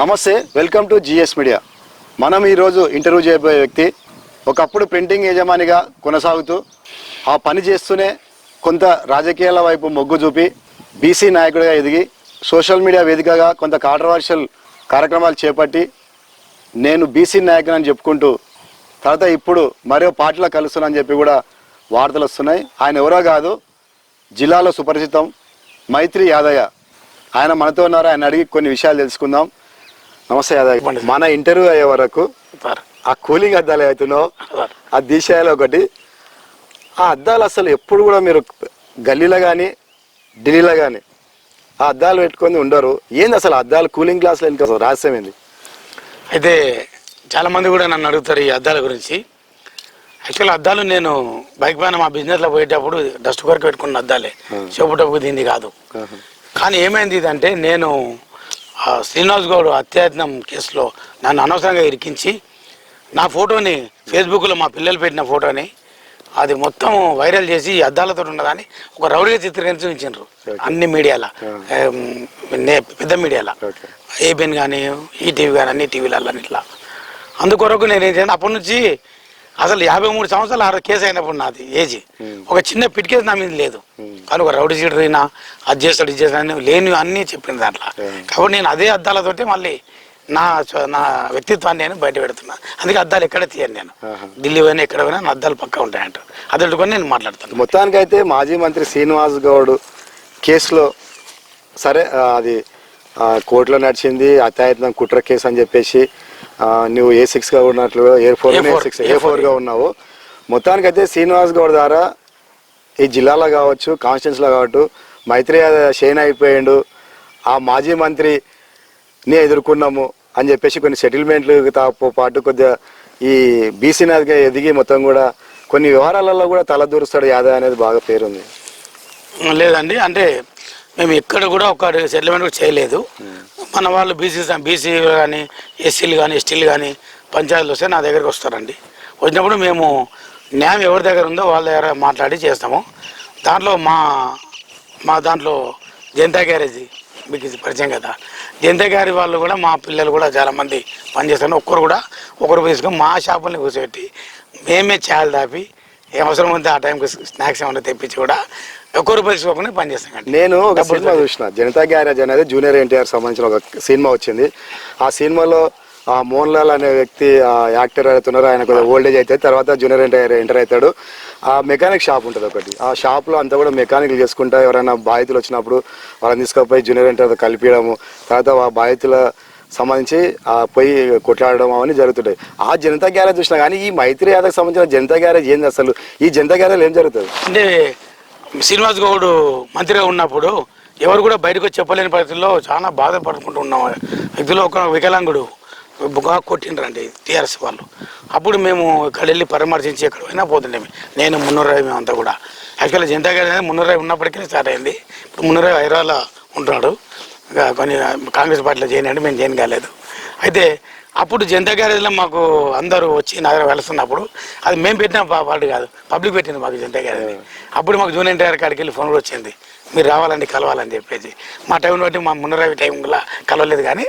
నమస్తే, welcome to GS media. మనం ఈరోజు ఇంటర్వ్యూ చేయబోయే వ్యక్తి ఒకప్పుడు ప్రింటింగ్ యజమానిగా కొనసాగుతూ ఆ పని చేస్తూనే కొంత రాజకీయాల వైపు మొగ్గు చూపి బీసీ నాయకుడిగా ఎదిగి సోషల్ మీడియా వేదికగా కొంత కాంట్రవర్షియల్ కార్యక్రమాలు చేపట్టి నేను బీసీ నాయకుని అని చెప్పుకుంటూ తర్వాత ఇప్పుడు మరో పార్టీలో కలుస్తున్నానని చెప్పి కూడా వార్తలు వస్తున్నాయి. ఆయన ఎవరో కాదు, జిల్లాలో సుపరిచితం మైత్రి యాదయ్య. ఆయన మనతో ఉన్నారు. ఆయన అడిగి కొన్ని విషయాలు తెలుసుకుందాం. నమస్తే యాదయ్య. మన ఇంటర్వ్యూ అయ్యే వరకు ఆ కూలింగ్ అద్దాలు అవుతున్నావు, ఆ దిశాలో ఒకటి ఆ అద్దాలు అసలు ఎప్పుడు కూడా మీరు గల్లీలో కానీ ఢిల్లీలో కానీ ఆ అద్దాలు పెట్టుకొని ఉండరు. ఏంది అసలు అద్దాలు కూలింగ్ గ్లాసులు ఎందుకు అసలు రహస్యం ఏంది? అయితే చాలామంది కూడా నన్ను అడుగుతారు ఈ అద్దాల గురించి. యాక్చువల్ అద్దాలు నేను బైక్ పైన మా బిజినెస్లో పోయేటప్పుడు డస్ట్ కొరకు పెట్టుకున్న అద్దాలే, చెప్పుటకు దీన్ని కాదు. కానీ ఏమైంది ఇదంటే, నేను శ్రీనివాస్ గౌడ్ హత్యాయత్నం కేసులో నన్ను అనవసరంగా ఇరికించి నా ఫోటోని ఫేస్బుక్లో మా పిల్లలు పెట్టిన ఫోటోని అది మొత్తం వైరల్ చేసి అద్దాలతో ఉన్నదని ఒక రౌడీగా చిత్రీకరించారు అన్ని మీడియాలో, పెద్ద మీడియాలో, ఏబిఎన్ కానీ ఈటీవీ కానీ అన్ని టీవీలలో ఇట్లా. అందుకొరకు నేను ఏం చేయను, అప్పటి నుంచి అసలు 53 సంవత్సరాలు కేసు అయినప్పుడు నాది ఏజ్ ఒక చిన్న పిట్ కేసు నా మీద లేదు. కానీ ఒక రౌడీ సీడరైనా అది చేస్తాడు ఇది చేస్తాడు లేని అన్నీ చెప్పింది దాంట్లో. కాబట్టి నేను అదే అద్దాలతోటి మళ్ళీ నా వ్యక్తిత్వాన్ని నేను బయట పెడుతున్నా. అందుకే అద్దాలు ఎక్కడ తీయను నేను, ఢిల్లీ పోయినా ఎక్కడ పోయినా నా అద్దాలు పక్కా ఉంటాయంట. అదట్టుకొని నేను మాట్లాడుతాను. మొత్తానికైతే మాజీ మంత్రి శ్రీనివాస్ గౌడ్ కేసులో సరే అది కోర్టులో నడిచింది, హత్యాయత్నం కుట్ర కేసు అని చెప్పేసి నువ్వు A6గా ఉన్నట్లు A4గా ఉన్నావు. మొత్తానికైతే శ్రీనివాస్ గౌడ్ ద్వారా ఈ జిల్లాలో కావచ్చు కాన్స్టిట్యున్సీలో కావచ్చు మైత్రి షైన్ అయిపోయాడు. ఆ మాజీ మంత్రిని ఎదుర్కొన్నాము అని చెప్పేసి కొన్ని సెటిల్మెంట్లతో పాటు కొద్దిగా ఈ బీసీ నాదిగా ఎదిగి మొత్తం కూడా కొన్ని వ్యవహారాలలో కూడా తలదూరుస్తాడు యాదవ్ అనేది బాగా పేరుంది. లేదండి, అంటే మేము ఎక్కడ కూడా ఒక సెటిల్మెంట్ కూడా చేయలేదు. మన వాళ్ళు బీసీ కానీ ఎస్సీలు కానీ ఎస్టీలు కానీ పంచాయతీలు వస్తే నా దగ్గరికి వస్తారండి. వచ్చినప్పుడు మేము న్యాయం ఎవరి దగ్గర ఉందో వాళ్ళ దగ్గర మాట్లాడి చేస్తాము. దాంట్లో మా దాంట్లో జనతా గ్యారేజీ మీకు పరిచయం కదా, జనతా గ్యారేజ్ వాళ్ళు కూడా మా పిల్లలు కూడా చాలామంది పనిచేస్తారు. ఒక్కరు తీసుకొని మా షాపుల్ని కూర్చోబెట్టి మేమే ఛాయలు దాపి ఏ అవసరం ఉంటే ఆ టైంకి స్నాక్స్ ఏమైనా తెప్పించి కూడా ఒక్కరు పరీక్షకుండా పనిచేస్తాం. నేను ఒక సినిమా చూసిన, జనతా గ్యారేజ్ అనేది జూనియర్ ఎన్టీఆర్ సంబంధించిన ఒక సినిమా వచ్చింది. ఆ సినిమాలో మోహన్ లాల్ అనే వ్యక్తి యాక్టర్ అవుతున్నారు. ఆయన కొద్దిగా ఓల్డేజ్ అవుతుంది, తర్వాత జూనియర్ ఎన్టీఆర్ ఎంటర్ అవుతాడు. ఆ మెకానిక్ షాప్ ఉంటుంది ఒకటి, ఆ షాప్లో అంతా కూడా మెకానిక్లు చేసుకుంటా ఎవరైనా బాధితులు వచ్చినప్పుడు వాళ్ళని తీసుకుపోయి జూనియర్ ఎన్టీఆర్ కలిపించడము, తర్వాత ఆ బాధితుల సంబంధించి పోయి కొట్లాడడం అవన్నీ జరుగుతుంటాయి. ఆ జనతా గ్యారేజ్ చూసినా కానీ ఈ మైత్రి యాదవ్ సంబంధించిన జనతా గ్యారేజ్ ఏంది అసలు? ఈ జనతా గ్యారేజ్ ఏం జరుగుతుంది అంటే, శ్రీనివాస్ గౌడ్ మంత్రిగా ఉన్నప్పుడు ఎవరు కూడా బయటకు వచ్చి చెప్పలేని పరిస్థితుల్లో చాలా బాధపడుకుంటూ ఉన్న వ్యక్తిలో ఒక వికలాంగుడు బుగా కొట్టిండ్రండి టీఆర్ఎస్ వాళ్ళు. అప్పుడు మేము ఇక్కడ వెళ్ళి పరామర్శించి ఎక్కడ పోయినా పోతుండే. నేను మున్నూరాయి మేమంతా కూడా. యాక్చువల్గా జనతా గ్యారేజ్ మున్నూరాయి ఉన్నప్పటికీ స్టార్ట్ అయింది. ఇప్పుడు మున్నూరాయి హైదరాబాద్లో ఉంటున్నాడు. కొన్ని కాంగ్రెస్ పార్టీలో చేయనండి, మేము చేయని కాలేదు. అయితే అప్పుడు జనతా గ్యారేజ్లో మాకు అందరూ వచ్చి నా దగ్గర వెళ్తున్నప్పుడు అది మేము పెట్టిన పార్టీ కాదు, పబ్లిక్ పెట్టింది మాకు జనతా గ్యారేజ్. అప్పుడు మాకు జూనియర్ ఎన్టీఆర్ కాడికి వెళ్ళి ఫోన్ కూడా వచ్చింది, మీరు రావాలండి కలవాలని చెప్పేసి. మా టైం బట్టి మా మున్నరావి టైంలో కలవలేదు, కానీ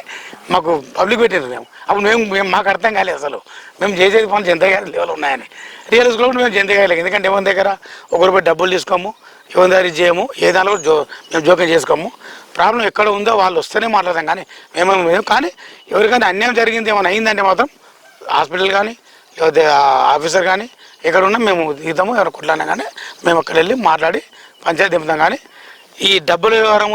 మాకు పబ్లిక్ పెట్టింది. అప్పుడు మేము మాకు అర్థం కాలేదు అసలు మేము చేసేది పనులు జనతా గ్యారేజ్ లెవెల్ ఉన్నాయని. రియల్స్లో కూడా మేము జనతా గ్యారేజ్, ఎందుకంటే ఎవరి దగ్గర ఒకరిపై డబ్బులు తీసుకోము, ఎవరి దగ్గర చేయము, ఏ దానిలో మేము జోక్యం చేసుకోము. ప్రాబ్లం ఎక్కడ ఉందో వాళ్ళు వస్తేనే మాట్లాడతాం, కానీ మేము కానీ ఎవరికైనా అన్యాయం జరిగింది ఏమైనా అయిందంటే మాత్రం హాస్పిటల్ కానీ లేకపోతే ఆఫీసర్ కానీ ఎక్కడ ఉన్నా మేము దిగుతాము. ఎవరు కొట్లాడినా కానీ మేము అక్కడ వెళ్ళి మాట్లాడి పంచాయతీ దింపుతాం. కానీ ఈ డబ్బుల వ్యవహారం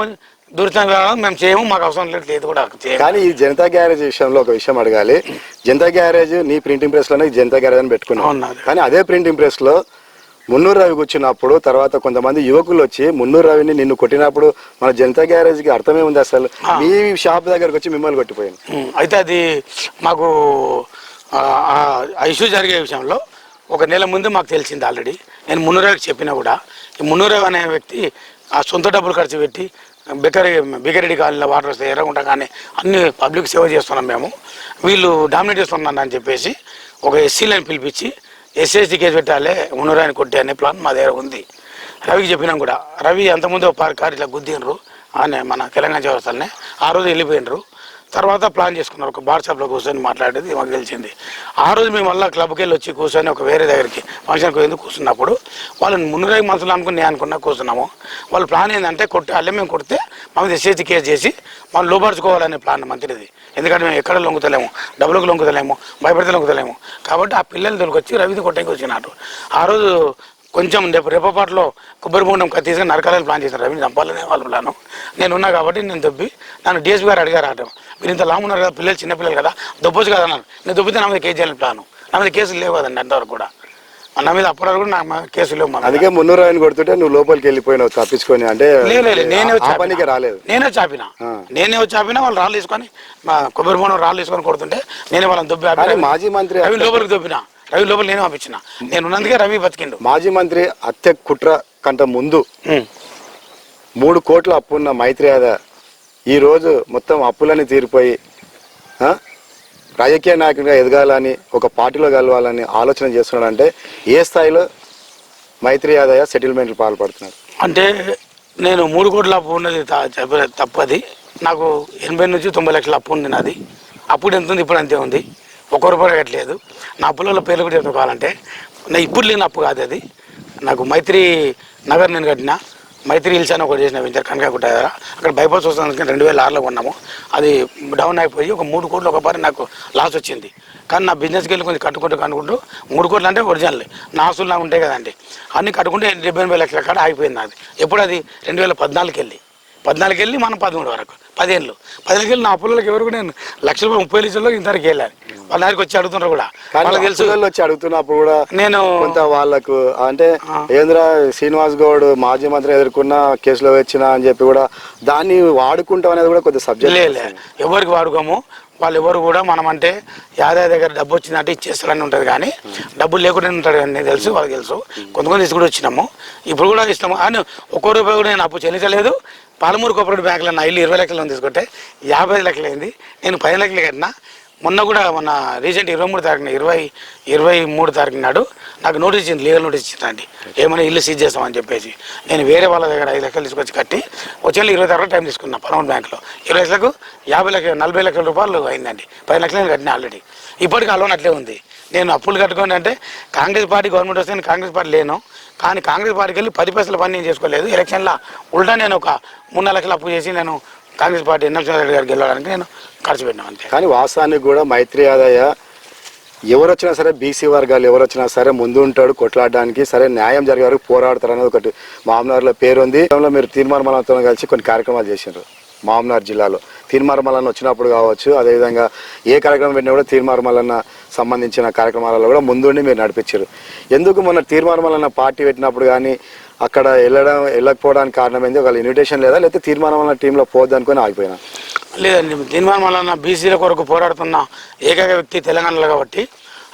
దూరం వ్యవహారం మేము చేయము, మాకు అవసరం లేదు కూడా. కానీ ఈ జనతా గ్యారేజ్ విషయంలో ఒక విషయం అడగాలి. జనతా గ్యారేజ్ నీ ప్రింటింగ్ ప్రెస్లోనే జనతా గ్యారేజ్ అని పెట్టుకున్నాం, కానీ అదే ప్రింటింగ్ ప్రెస్లో మున్నూరు రవి కూర్చున్నప్పుడు తర్వాత కొంతమంది యువకులు వచ్చి మున్నూరు రవిని నిన్ను కొట్టినప్పుడు మన జనతా గ్యారేజ్కి అర్థమే ఉంది అసలు? మీ షాప్ దగ్గరకు వచ్చి మిమ్మల్ని కొట్టిపోయింది. అయితే అది మాకు ఇష్యూ జరిగే విషయంలో ఒక నెల ముందు మాకు తెలిసింది ఆల్రెడీ. నేను మున్నూరావుకి చెప్పినా కూడా ఈ మున్నూరావు అనే వ్యక్తి ఆ సొంత డబ్బులు ఖర్చు పెట్టి బికరెడ్డి కాలనీలో వాటర్ వస్తే ఎర్రగుంట కానీ అన్ని పబ్లిక్ సేవ చేస్తున్నాం మేము, వీళ్ళు డామినేట్ చేస్తున్నాను అని చెప్పేసి ఒక ఎస్సీలను పిలిపించి ఎస్సీ కేసు పెట్టాలి మున్నూరాయని కొట్టే అనే ప్లాన్ మా దగ్గర ఉంది. రవికి చెప్పినాం కూడా. రవి అంతకుముందు ఒక కారు ఇట్లా గుద్దినరు ఆయన మన తెలంగాణ వ్యవస్థలనే, ఆ రోజు వెళ్ళిపోయినరు. తర్వాత ప్లాన్ చేసుకున్నారు, ఒక బార్ షాప్లో కూర్చొని మాట్లాడేది మాకు తెలిసింది. ఆ రోజు మేము మళ్ళీ క్లబ్కి వెళ్ళి వచ్చి కూర్చొని ఒక వేరే దగ్గరికి ఫంక్షన్కి వెళ్ళి కూర్చున్నప్పుడు వాళ్ళని మునుగై మనసులు అనుకుని నేను అనుకున్నా కూర్చున్నాము. వాళ్ళ ప్లాన్ ఏంటంటే కొట్టాలి, మేము కొడితే మాకు ఎస్ఐటి కేసు చేసి మనం లోపరుచుకోవాలనే ప్లాన్ మంత్రిది. ఎందుకంటే మేము ఎక్కడ లొంగుతలేము, డబ్బులకు లొంగుతలేము, భయపడితే లొంగుతలేము. కాబట్టి ఆ పిల్లలు దొరికొచ్చి రవిని కొట్టడానికి వచ్చినారు. ఆ రోజు కొంచెం రేపపాట్లో కొబ్బరి బొండం తీసుకుని నరకాలని ప్లాన్ చేశారు. రవిని చంపాలనే వాళ్ళ ప్లాను. నేను ఉన్నా కాబట్టి నేను దొబ్బి నన్ను డిఎస్పీ గారు అడిగారు ఆట, మీరు ఇంత లాంగ్ ఉన్నారు కదా, పిల్లలు చిన్నపిల్లలు కదా, దొబ్బొచ్చు కదా అన్నారు. నేను దొబ్బితే నా మీద కేసు చేయాలని ప్లాను. నా మీద కేసులు లేవు కదండి అంతవరకు కూడా, నా మీద అప్పటి వరకు నా కేసులు లేవు. అందుకే మున్నూరు ఆయన కొడుతుంటే నువ్వు లోపలికి వెళ్ళిపోయినావు తప్పించుకొని. అంటే నేనే చాపినా వాళ్ళు రాళ్ళు తీసుకొని కొబ్బరి బొండం రాళ్ళు తీసుకొని కొడుతుంటే నేనే వాళ్ళని దొబ్బి మాజీ మంత్రి రవి లోపలికి దొబ్బినా. రవి లోపల నేనే పంపించిన. నేను ఉన్నందుకే రవి బతికిండు. మాజీ మంత్రి హత్య కుట్ర కంట ముందు 3 కోట్ల అప్పున్న మైత్రి యాదవ్ ఈ రోజు మొత్తం అప్పులని తీరిపోయి రాజకీయ నాయకుడిగా ఎదగాలని, ఒక పార్టీలో కలవాలని ఆలోచన చేస్తున్నాడంటే ఏ స్థాయిలో మైత్రి యాదవ్ సెటిల్మెంట్లు పాల్పడుతున్నారు? అంటే నేను 3 కోట్ల అప్పు ఉన్నది తప్పది. నాకు 80 నుంచి 90 లక్షల అప్పు ఉంది నాది. అప్పుడు ఎంత ఉంది, ఇప్పుడు అంతే ఉంది. 1 రూపాయి కట్టలేదు. నా అప్పులలో పేర్లు కూడా చెప్పుకోవాలంటే నా ఇప్పుడు లేని అప్పు కాదు అది. నాకు మైత్రి నగర్ నేను కట్టిన, మైత్రి హిల్స్ అని ఒకటి చేసిన వెంచర్ కనకాగుట్ట దగ్గర. అక్కడ బైపాస్ వస్తుంది 2006లో కొన్నాము. అది డౌన్ అయిపోయి ఒక 3 కోట్లు ఒకసారి నాకు లాస్ వచ్చింది. కానీ నా బిజినెస్కి వెళ్ళి కొంచెం కట్టుకుంటూ 3 కోట్లు అంటే ఒరిజినల్ నా ఆస్తులు నాకు ఉంటాయి కదండి, అన్నీ కట్టుకుంటే 78 లక్షల కాడ ఆగిపోయింది నాది. ఎప్పుడు అది 2014కి వెళ్ళి మనం 13 వరకు 10 ఏళ్ళు నా అప్పులకి ఎవరు కూడా నేను ₹1,30,000 ఇంతవరకు వెళ్ళాను. వాళ్ళ దగ్గరికి వచ్చి అడుగుతున్నారు కూడా, వాళ్ళకి తెలుసు. వచ్చి అడుగుతున్నప్పుడు కూడా నేను కొంత వాళ్ళకు అంటే ఏంద్ర శ్రీనివాస్ గౌడ్ మాజీ మంత్రి ఎదుర్కొన్న కేసులో వచ్చిన అని చెప్పి కూడా దాన్ని వాడుకుంటాం అనేది కూడా కొద్దిగా సబ్జెక్ట్. లే ఎవరికి వాడుకోము. వాళ్ళు ఎవరు కూడా మనం అంటే యాదవ్ దగ్గర డబ్బు వచ్చిందంటే ఇచ్చేస్తారని ఉంటుంది, కానీ డబ్బులు లేకుండా ఉంటాడు అని తెలుసు, వాళ్ళకి తెలుసు. కొంతమంది తీసుకుని వచ్చినాము, ఇప్పుడు కూడా ఇస్తాము. అని ₹1 కూడా నేను అప్పు చెల్లించలేదు. పాలమూరు కోఆపరేటివ్ బ్యాంకులో నా ఇల్లు 20 లక్షలు తీసుకుంటే 50 లక్షలు అయింది. నేను 10 లక్షలు కట్టినా. మొన్న రీసెంట్ 23 తారీఖు నాడు నాకు నోటీస్ ఇచ్చింది, లీగల్ నోటీస్ ఇచ్చిందండి. ఏమైనా ఇల్లు సీజ్ చేస్తామని చెప్పేసి. నేను వేరే వాళ్ళ దగ్గర 5 లక్షలు తీసుకొచ్చి కట్టి వచ్చే 20 తారీఖు టైం తీసుకున్నా పాలమూరు బ్యాంకులో. 20 లక్షలకు 40 లక్షల రూపాయలు అయిందండి. 10 లక్షలు నేను కట్టినా ఆల్రెడీ. ఇప్పటికీ ఆ లోన్ అట్లే ఉంది. నేను అప్పులు కట్టుకోండి అంటే కాంగ్రెస్ పార్టీ గవర్నమెంట్ వస్తే నేను కాంగ్రెస్ పార్టీ లేను, కానీ కాంగ్రెస్ పార్టీకి వెళ్ళి 10 పైసల పని నేను చేసుకోలేదు. ఎలక్షన్లో ఉల్టా నేను ఒక 3 లక్షలు అప్పు చేసి నేను కాంగ్రెస్ పార్టీ రెడ్డి గారికి గెలవడానికి నేను ఖర్చు పెట్టినా అంతే. కానీ వాస్తవానికి కూడా మైత్రి యాదవ్ ఎవరు వచ్చినా సరే, బీసీ వర్గాలు ఎవరు వచ్చినా సరే ముందు ఉంటాడు కొట్లాడడానికి, సరే న్యాయం జరిగే వరకు పోరాడతారు అనేది ఒకటి మామనార్లో పేరు ఉంది. మీరు తీర్మానమలతో కలిసి కొన్ని కార్యక్రమాలు చేశారు మామనార్ జిల్లాలో. తీర్మానమలన్న వచ్చినప్పుడు కావచ్చు, అదేవిధంగా ఏ కార్యక్రమం పెట్టినా కూడా తీర్మానమలన్న సంబంధించిన కార్యక్రమాలలో కూడా ముందుండి మీరు నడిపించారు. ఎందుకు మొన్న తీర్మానమలన్న పార్టీ పెట్టినప్పుడు కానీ అక్కడ వెళ్ళకపోవడానికి కారణం ఏంది? ఒక ఇన్విటేషన్ లేదా, లేకపోతే తీర్మానమలన్న టీంలో పోద్దు అనుకుని ఆగిపోయినా? లేదండి, తీర్మానమలన్న బీసీల కొరకు పోరాడుతున్న ఏకైక వ్యక్తి తెలంగాణలో కాబట్టి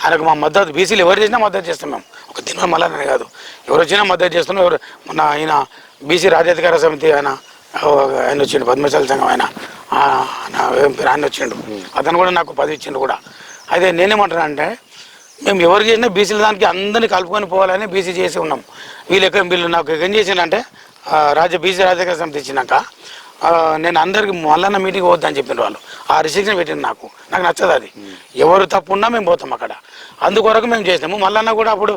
ఆయనకు మా మద్దతు. బీసీలు ఎవరు చేసినా మద్దతు చేస్తాం మేము, ఒక తీర్మానమలనే కాదు, ఎవరు వచ్చినా మద్దతు చేస్తున్నాం. మొన్న ఆయన బీసీ రాజ్యాధికార సమితి ఆయన వచ్చిండు, పద్మశాలి సంఘం ఆయన వచ్చిండు. అతను కూడా నాకు పదవి ఇచ్చిండు కూడా. అయితే నేనేమంటున్నా అంటే మేము ఎవరు చేసినా బీసీల దానికి అందరినీ కలుపుకొని పోవాలని బీసీ చేసి ఉన్నాం. వీళ్ళు నాకు ఏం చేసిందంటే బీసీ రాజ్యాధికార సమితి ఇచ్చినాక నేను అందరికి మల్లన్న మీటింగ్ పోద్దని చెప్పిన వాళ్ళు ఆ రిస్ట్రిక్షన్ పెట్టింది. నాకు నచ్చదు అది. ఎవరు తప్పు ఉన్నా మేము పోతాం అక్కడ. అందుకొరకు మేము చేసినాము. మల్లన్న కూడా అప్పుడు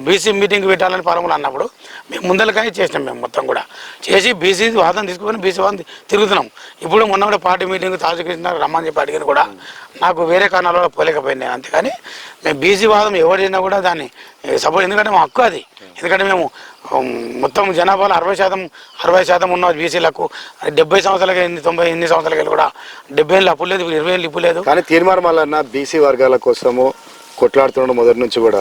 బీసీ మీటింగ్ పెట్టాలని పాలములు అన్నప్పుడు మేము ముందలకనే చేసినాం. మేము మొత్తం కూడా చేసి బీసీ వాదన తీసుకొని బీసీ వాదన తిరుగుతున్నాం. ఇప్పుడు మొన్న కూడా పార్టీ మీటింగ్ తాజకృష్ణ రమ్మని చెప్పి అడిగిన కూడా నాకు వేరే కారణాల పోలేకపోయింది. అంతేకాని మేము బీసీ వాదం ఎవరు చేసినా కూడా దాన్ని సపోర్ట్, ఎందుకంటే మా హక్కు అది. ఎందుకంటే మేము మొత్తం జనాభాలో 60% ఉన్న బీసీలకు 70 సంవత్సరాలకి 90 సంవత్సరాలకి కూడా 70 ఏళ్ళు అప్పు లేదు, 20 ఏళ్ళు ఇప్పు లేదు. కానీ తీర్మానమలన్న బీసీ వర్గాల కోసము కొట్లాడుతున్నాడు మొదటి నుంచి కూడా.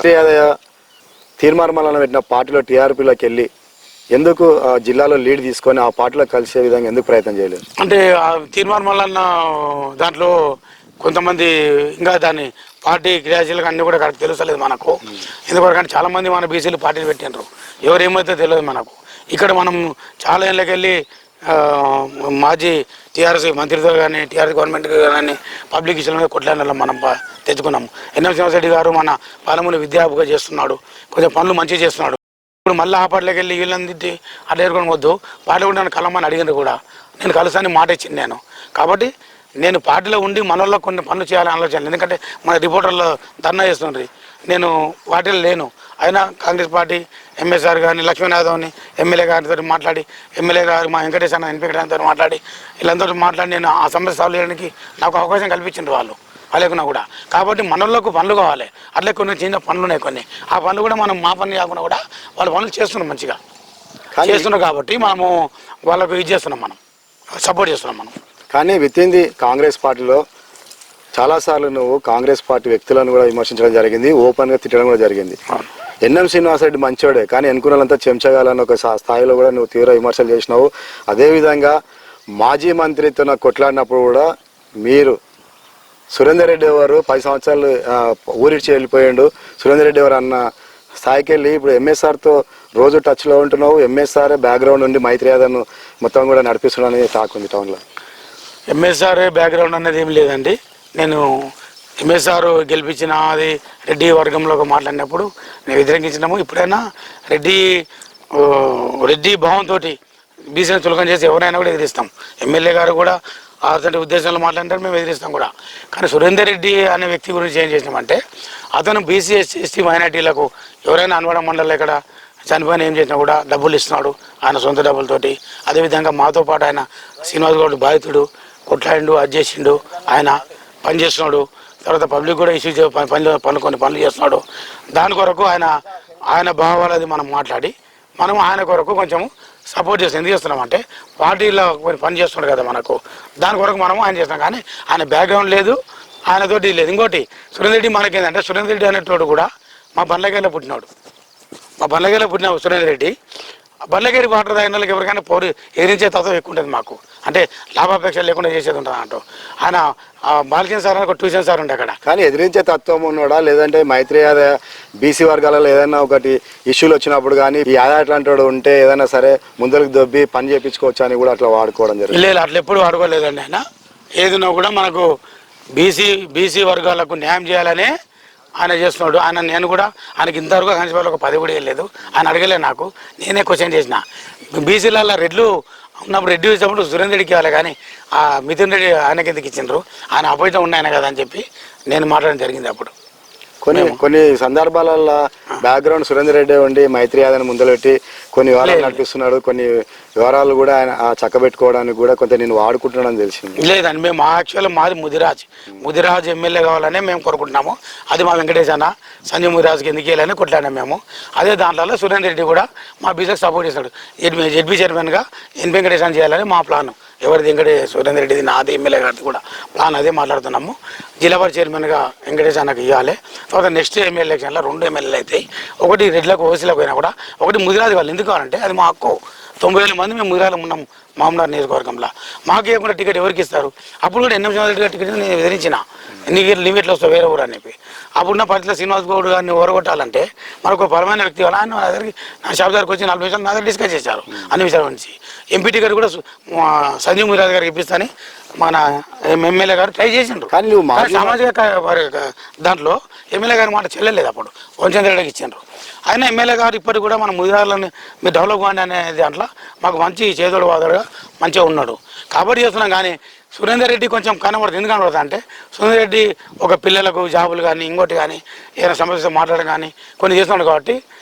తీర్మానమలన్న పెట్టిన పార్టీలో టీఆర్పీలోకి వెళ్ళి ఎందుకు జిల్లాలో లీడ్ తీసుకొని ఆ పార్టీలో కలిసే విధంగా ఎందుకు ప్రయత్నం చేయలేదు? అంటే ఆ తీర్మానమలన్న దాంట్లో కొంతమంది ఇంకా దాన్ని పార్టీ క్రియాశీలకు అన్నీ కూడా కరెక్ట్ తెలుస్తలేదు మనకు. ఎందుకంటే చాలా మంది మన బీసీలు పార్టీలు పెట్టినారు, ఎవరేమైతే తెలియదు మనకు. ఇక్కడ మనం చాలా ఏళ్ళకి వెళ్ళి మాజీ టీఆర్ఎస్ మంత్రితో కానీ టీఆర్ఎస్ గవర్నమెంట్ కానీ పబ్లిక్ ఇష్యూల మీద కొట్లాడలో మనం తెచ్చుకున్నాము. ఎన్ఎం శ్రీనివాసరెడ్డి గారు మన పాలమూరు విద్యార్థిగా చేస్తున్నాడు, కొంచెం పనులు మంచిగా చేస్తున్నాడు. ఇప్పుడు మళ్ళీ ఆ పార్టీలోకి వెళ్ళి వీళ్ళంది అట్లా ఎదుర్కొని వద్దు, పార్టీ కూడా నన్ను కలమని అడిగినారు కూడా. నేను కలుసాని మాట ఇచ్చింది నేను. కాబట్టి నేను పార్టీలో ఉండి మనలో కొన్ని పనులు చేయాలని ఆలోచన, ఎందుకంటే మన రిపోర్టర్లు ధర్నా చేస్తుండ్రి, నేను పార్టీలో లేను. అయినా కాంగ్రెస్ పార్టీ ఎంఎస్ఆర్ గారిని, లక్ష్మణ్ యాదవ్ని ఎమ్మెల్యే గారితో మాట్లాడి, ఎమ్మెల్యే గారు మా వెంకటేశ్ అన్న వెంకటేశ్వరతో మాట్లాడి, వీళ్ళందరూ మాట్లాడి నేను ఆ సమస్య సాల్వ్ చేయడానికి నాకు అవకాశం కల్పించిండ్రు వాళ్ళు వాళ్ళకున్నా కూడా. కాబట్టి మనలోకి పనులు కావాలి, అట్లే కొన్ని చిన్న పనులు ఉన్నాయి కొన్ని, ఆ పనులు కూడా మనం మా పని కాకుండా కూడా వాళ్ళ పనులు చేస్తున్నాం, మంచిగా చేస్తున్నాం. కాబట్టి మనము వాళ్ళకు ఇది చేస్తున్నాం, మనం సపోర్ట్ చేస్తున్నాం మనం. కానీ విత్ ఇన్ ది కాంగ్రెస్ పార్టీలో చాలాసార్లు నువ్వు కాంగ్రెస్ పార్టీ వ్యక్తులను కూడా విమర్శించడం జరిగింది, ఓపెన్గా తిట్టడం కూడా జరిగింది. ఎన్ఎం శ్రీనివాసరెడ్డి మంచోడే, కానీ ఎన్నుకున్నంతా చెంచగాలని ఒక స్థాయిలో కూడా నువ్వు తీవ్ర విమర్శలు చేసినావు. అదేవిధంగా మాజీ మంత్రితో కొట్లాడినప్పుడు కూడా మీరు సురేందర్ రెడ్డి గారు 10 సంవత్సరాలు ఊరిడ్చి వెళ్ళిపోయాడు, సురేందర్ రెడ్డి గారు అన్న స్థాయికి వెళ్ళి ఇప్పుడు ఎంఎస్ఆర్తో రోజు టచ్లో ఉంటున్నావు. ఎంఎస్ఆర్ బ్యాక్గ్రౌండ్ నుండి మైత్రి యాదవ్ను మొత్తం కూడా నడిపిస్తున్నాడని టాక్ ఉంది టౌన్లో. ఎంఎస్ఆర్ బ్యాక్గ్రౌండ్ అనేది ఏం లేదండి. నేను ఎంఎస్ఆర్ గెలిపించిన అది రెడ్డి వర్గంలో మాట్లాడినప్పుడు నేను వ్యతిరేకించినాము. ఇప్పుడైనా రెడ్డి భావంతో బీసీని చులకం చేసి ఎవరైనా కూడా ఎదిరిస్తాం. ఎమ్మెల్యే గారు కూడా అతని ఉద్దేశంలో మాట్లాడారు, మేము ఎదిరిస్తాం కూడా. కానీ సురేందర్ రెడ్డి అనే వ్యక్తి గురించి ఏం చేసినామంటే, అతను బీసీ ఎస్టీ మైనార్టీలకు ఎవరైనా అన్వడం మండలం ఇక్కడ చనిపోయిన ఏం చేసినా కూడా డబ్బులు ఇస్తున్నాడు, ఆయన సొంత డబ్బులతోటి. అదేవిధంగా మాతో పాటు ఆయన శ్రీనివాస్ గౌడ్ బాధితుడు, కొట్లాడిండు, అది చేసిండు, ఆయన పని చేస్తున్నాడు. తర్వాత పబ్లిక్ కూడా ఇష్యూ కొన్ని పనులు చేస్తున్నాడు. దాని కొరకు ఆయన భావాలది మనం మాట్లాడి మనం ఆయన కొరకు కొంచెం సపోర్ట్ చేస్తాం. ఎందుకు చేస్తున్నాం అంటే, పార్టీలో కొన్ని పని చేస్తున్నాడు కదా మనకు, దాని కొరకు మనము ఆయన చేస్తాం. కానీ ఆయన బ్యాక్గ్రౌండ్ లేదు, ఆయనతోటి లేదు. ఇంకోటి సురేందర్ రెడ్డి మనకేందంటే, సురేందర్ రెడ్డి అనేటోడు కూడా మా బండ్లగేలో పుట్టినాడు. మా బండ్లగేలో పుట్టిన సురేందర్ రెడ్డి బండ్లగిరి వాటర్ తాగిన వాళ్ళకి ఎవరికైనా పౌరు ఎదిరించే తత్వం ఎక్కువ ఉంటుంది మాకు. అంటే లాభాపేక్ష లేకుండా చేసేది ఉంటుంది అంటూ. ఆయన బాలకిన్ సార్ అని ఒక ట్యూషన్ సార్ ఉండే అక్కడ. కానీ ఎదిరించే తత్వం ఉన్నాడా, లేదంటే మైత్రి యాదవ్ బీసీ వర్గాలలో ఏదైనా ఒకటి ఇష్యూలు వచ్చినప్పుడు కానీ ఈ యాదవ్ అట్లాంటి వాడు ఉంటే ఏదైనా సరే ముందరికి దొబ్బి పని చేయించుకోవచ్చు అని కూడా అట్లా వాడుకోవడం జరిగింది? లేదు, అట్లా ఎప్పుడు వాడుకోలేదండి. ఆయన ఏదిన్నా కూడా మనకు బీసీ వర్గాలకు న్యాయం చేయాలనే ఆయన చేస్తున్నాడు. నేను కూడా ఆయనకి ఇంతవరకు కానిస్టేబుల్ ఒక 10 కూడా వెళ్ళలేదు. ఆయన అడగలే నాకు, నేనే క్వశ్చన్ చేసిన. బీసీలలో రెడ్లు ఉన్నప్పుడు రెడ్డి వచ్చినప్పుడు సురేందర్ రెడ్డికి ఇవ్వాలి, కానీ ఆ మిథున్ రెడ్డి ఆయనకి ఎందుకు ఇచ్చిండ్రు, ఆయన అపోజిట్ ఉన్నాయన కదా అని చెప్పి నేను మాట్లాడడం జరిగింది. అప్పుడు కొన్ని సందర్భాలలో బ్యాక్గ్రౌండ్ సురేందర్ రెడ్డి ఉండి మైత్రి యాదవ్ ముందలెట్టి కొన్ని వివరాలు నడిపిస్తున్నాడు, కొన్ని వివరాలు కూడా ఆయన చక్కబెట్టుకోవడానికి కూడా కొంత నేను వాడుకుంటున్నానని తెలిసింది. లేదండి, మేము యాక్చువల్ మాది ముదిరాజ్ ఎమ్మెల్యే కావాలనే మేము కోరుకుంటున్నాము. అది మా వెంకటేశ్ అన్న సంజయ్ ముదిరాజ్కి ఎందుకు వెళ్ళని కొట్లాడాము మేము. అదే దాంట్లో సురేందర్ రెడ్డి కూడా మా బీసీకి సపోర్ట్ చేస్తాడు. జెడ్బీ చైర్మన్గా ఎన్ వెంకటేశ్ అని చేయాలని మా ప్లాన్. ఎవరిది వెంకటేష్ సురేందర్ రెడ్డిది, నాది ఎమ్మెల్యే గారిది కూడా ప్లాన్ అదే మాట్లాడుతున్నాము. జిల్లా పరిషత్ చైర్మన్గా వెంకటేష్ అన్నకు ఇవ్వాలి. తర్వాత నెక్స్ట్ ఎమ్మెల్యే ఎలక్షన్లో 2 ఎమ్మెల్యేలు అవుతాయి. ఒకటి రెడ్లకు ఓసీలకు పోయినా కూడా, ఒకటి ముదిరాజు వాళ్ళు. ఎందుకు కావాలంటే అది మా హక్కు. 90,000 మంది మేము ముదిరాజులో ఉన్నాం మామూలు నియోజకవర్గంలో. మాకు ఇవ్వకుండా టికెట్ ఎవరికి ఇస్తారు? అప్పుడు కూడా ఎన్ఎం శ్రీనివాస్ రెడ్డి టికెట్ నేను ఎదిరించిన, నీకు ఎట్లా వస్తావు వేరే ఊరు అని చెప్పి. అప్పుడున్న పరిస్థితిలో శ్రీనివాస్ గౌడ్ గారిని ఓరగొట్టాలంటే మనకు ఒక బలమైన వ్యక్తి కావాలి. ఆయన నా దగ్గరికి నా షాప్ దగ్గరికి వచ్చి 40 నిమిషాలు నా దగ్గర డిస్కస్ చేశారు అన్ని విషయాల గురించి. ఎంపీ టికెట్ కూడా సంజయ్ ముదిరాజ్ గారికి ఇప్పిస్తాని మన ఎమ్మెల్యే గారు ట్రై చేసిండ్రు. కానీ నువ్వు సామాజిక దాంట్లో ఎమ్మెల్యే గారి మాట చెల్లలేదు. అప్పుడు వంచంద్ర రెడ్డికి ఇచ్చిండ్రు. ఆయన ఎమ్మెల్యే గారు ఇప్పటికి కూడా మన ముదిరాజులని మీరు డెవలప్ కాండి అనే దాంట్లో మాకు మంచి చేదోడు వాదోడుగా మంచిగా ఉన్నాడు. కాబట్టి చేస్తున్నాం. కానీ సురేందర్ రెడ్డి కొంచెం కనబడుతుంది. ఎందుకు కనబడుతుంది అంటే, సురేందర్ రెడ్డి ఒక పిల్లలకు జాబులు కానీ ఇంకోటి కానీ ఏదైనా సమస్య మాట్లాడడం కానీ కొన్ని చేస్తున్నాడు. కాబట్టి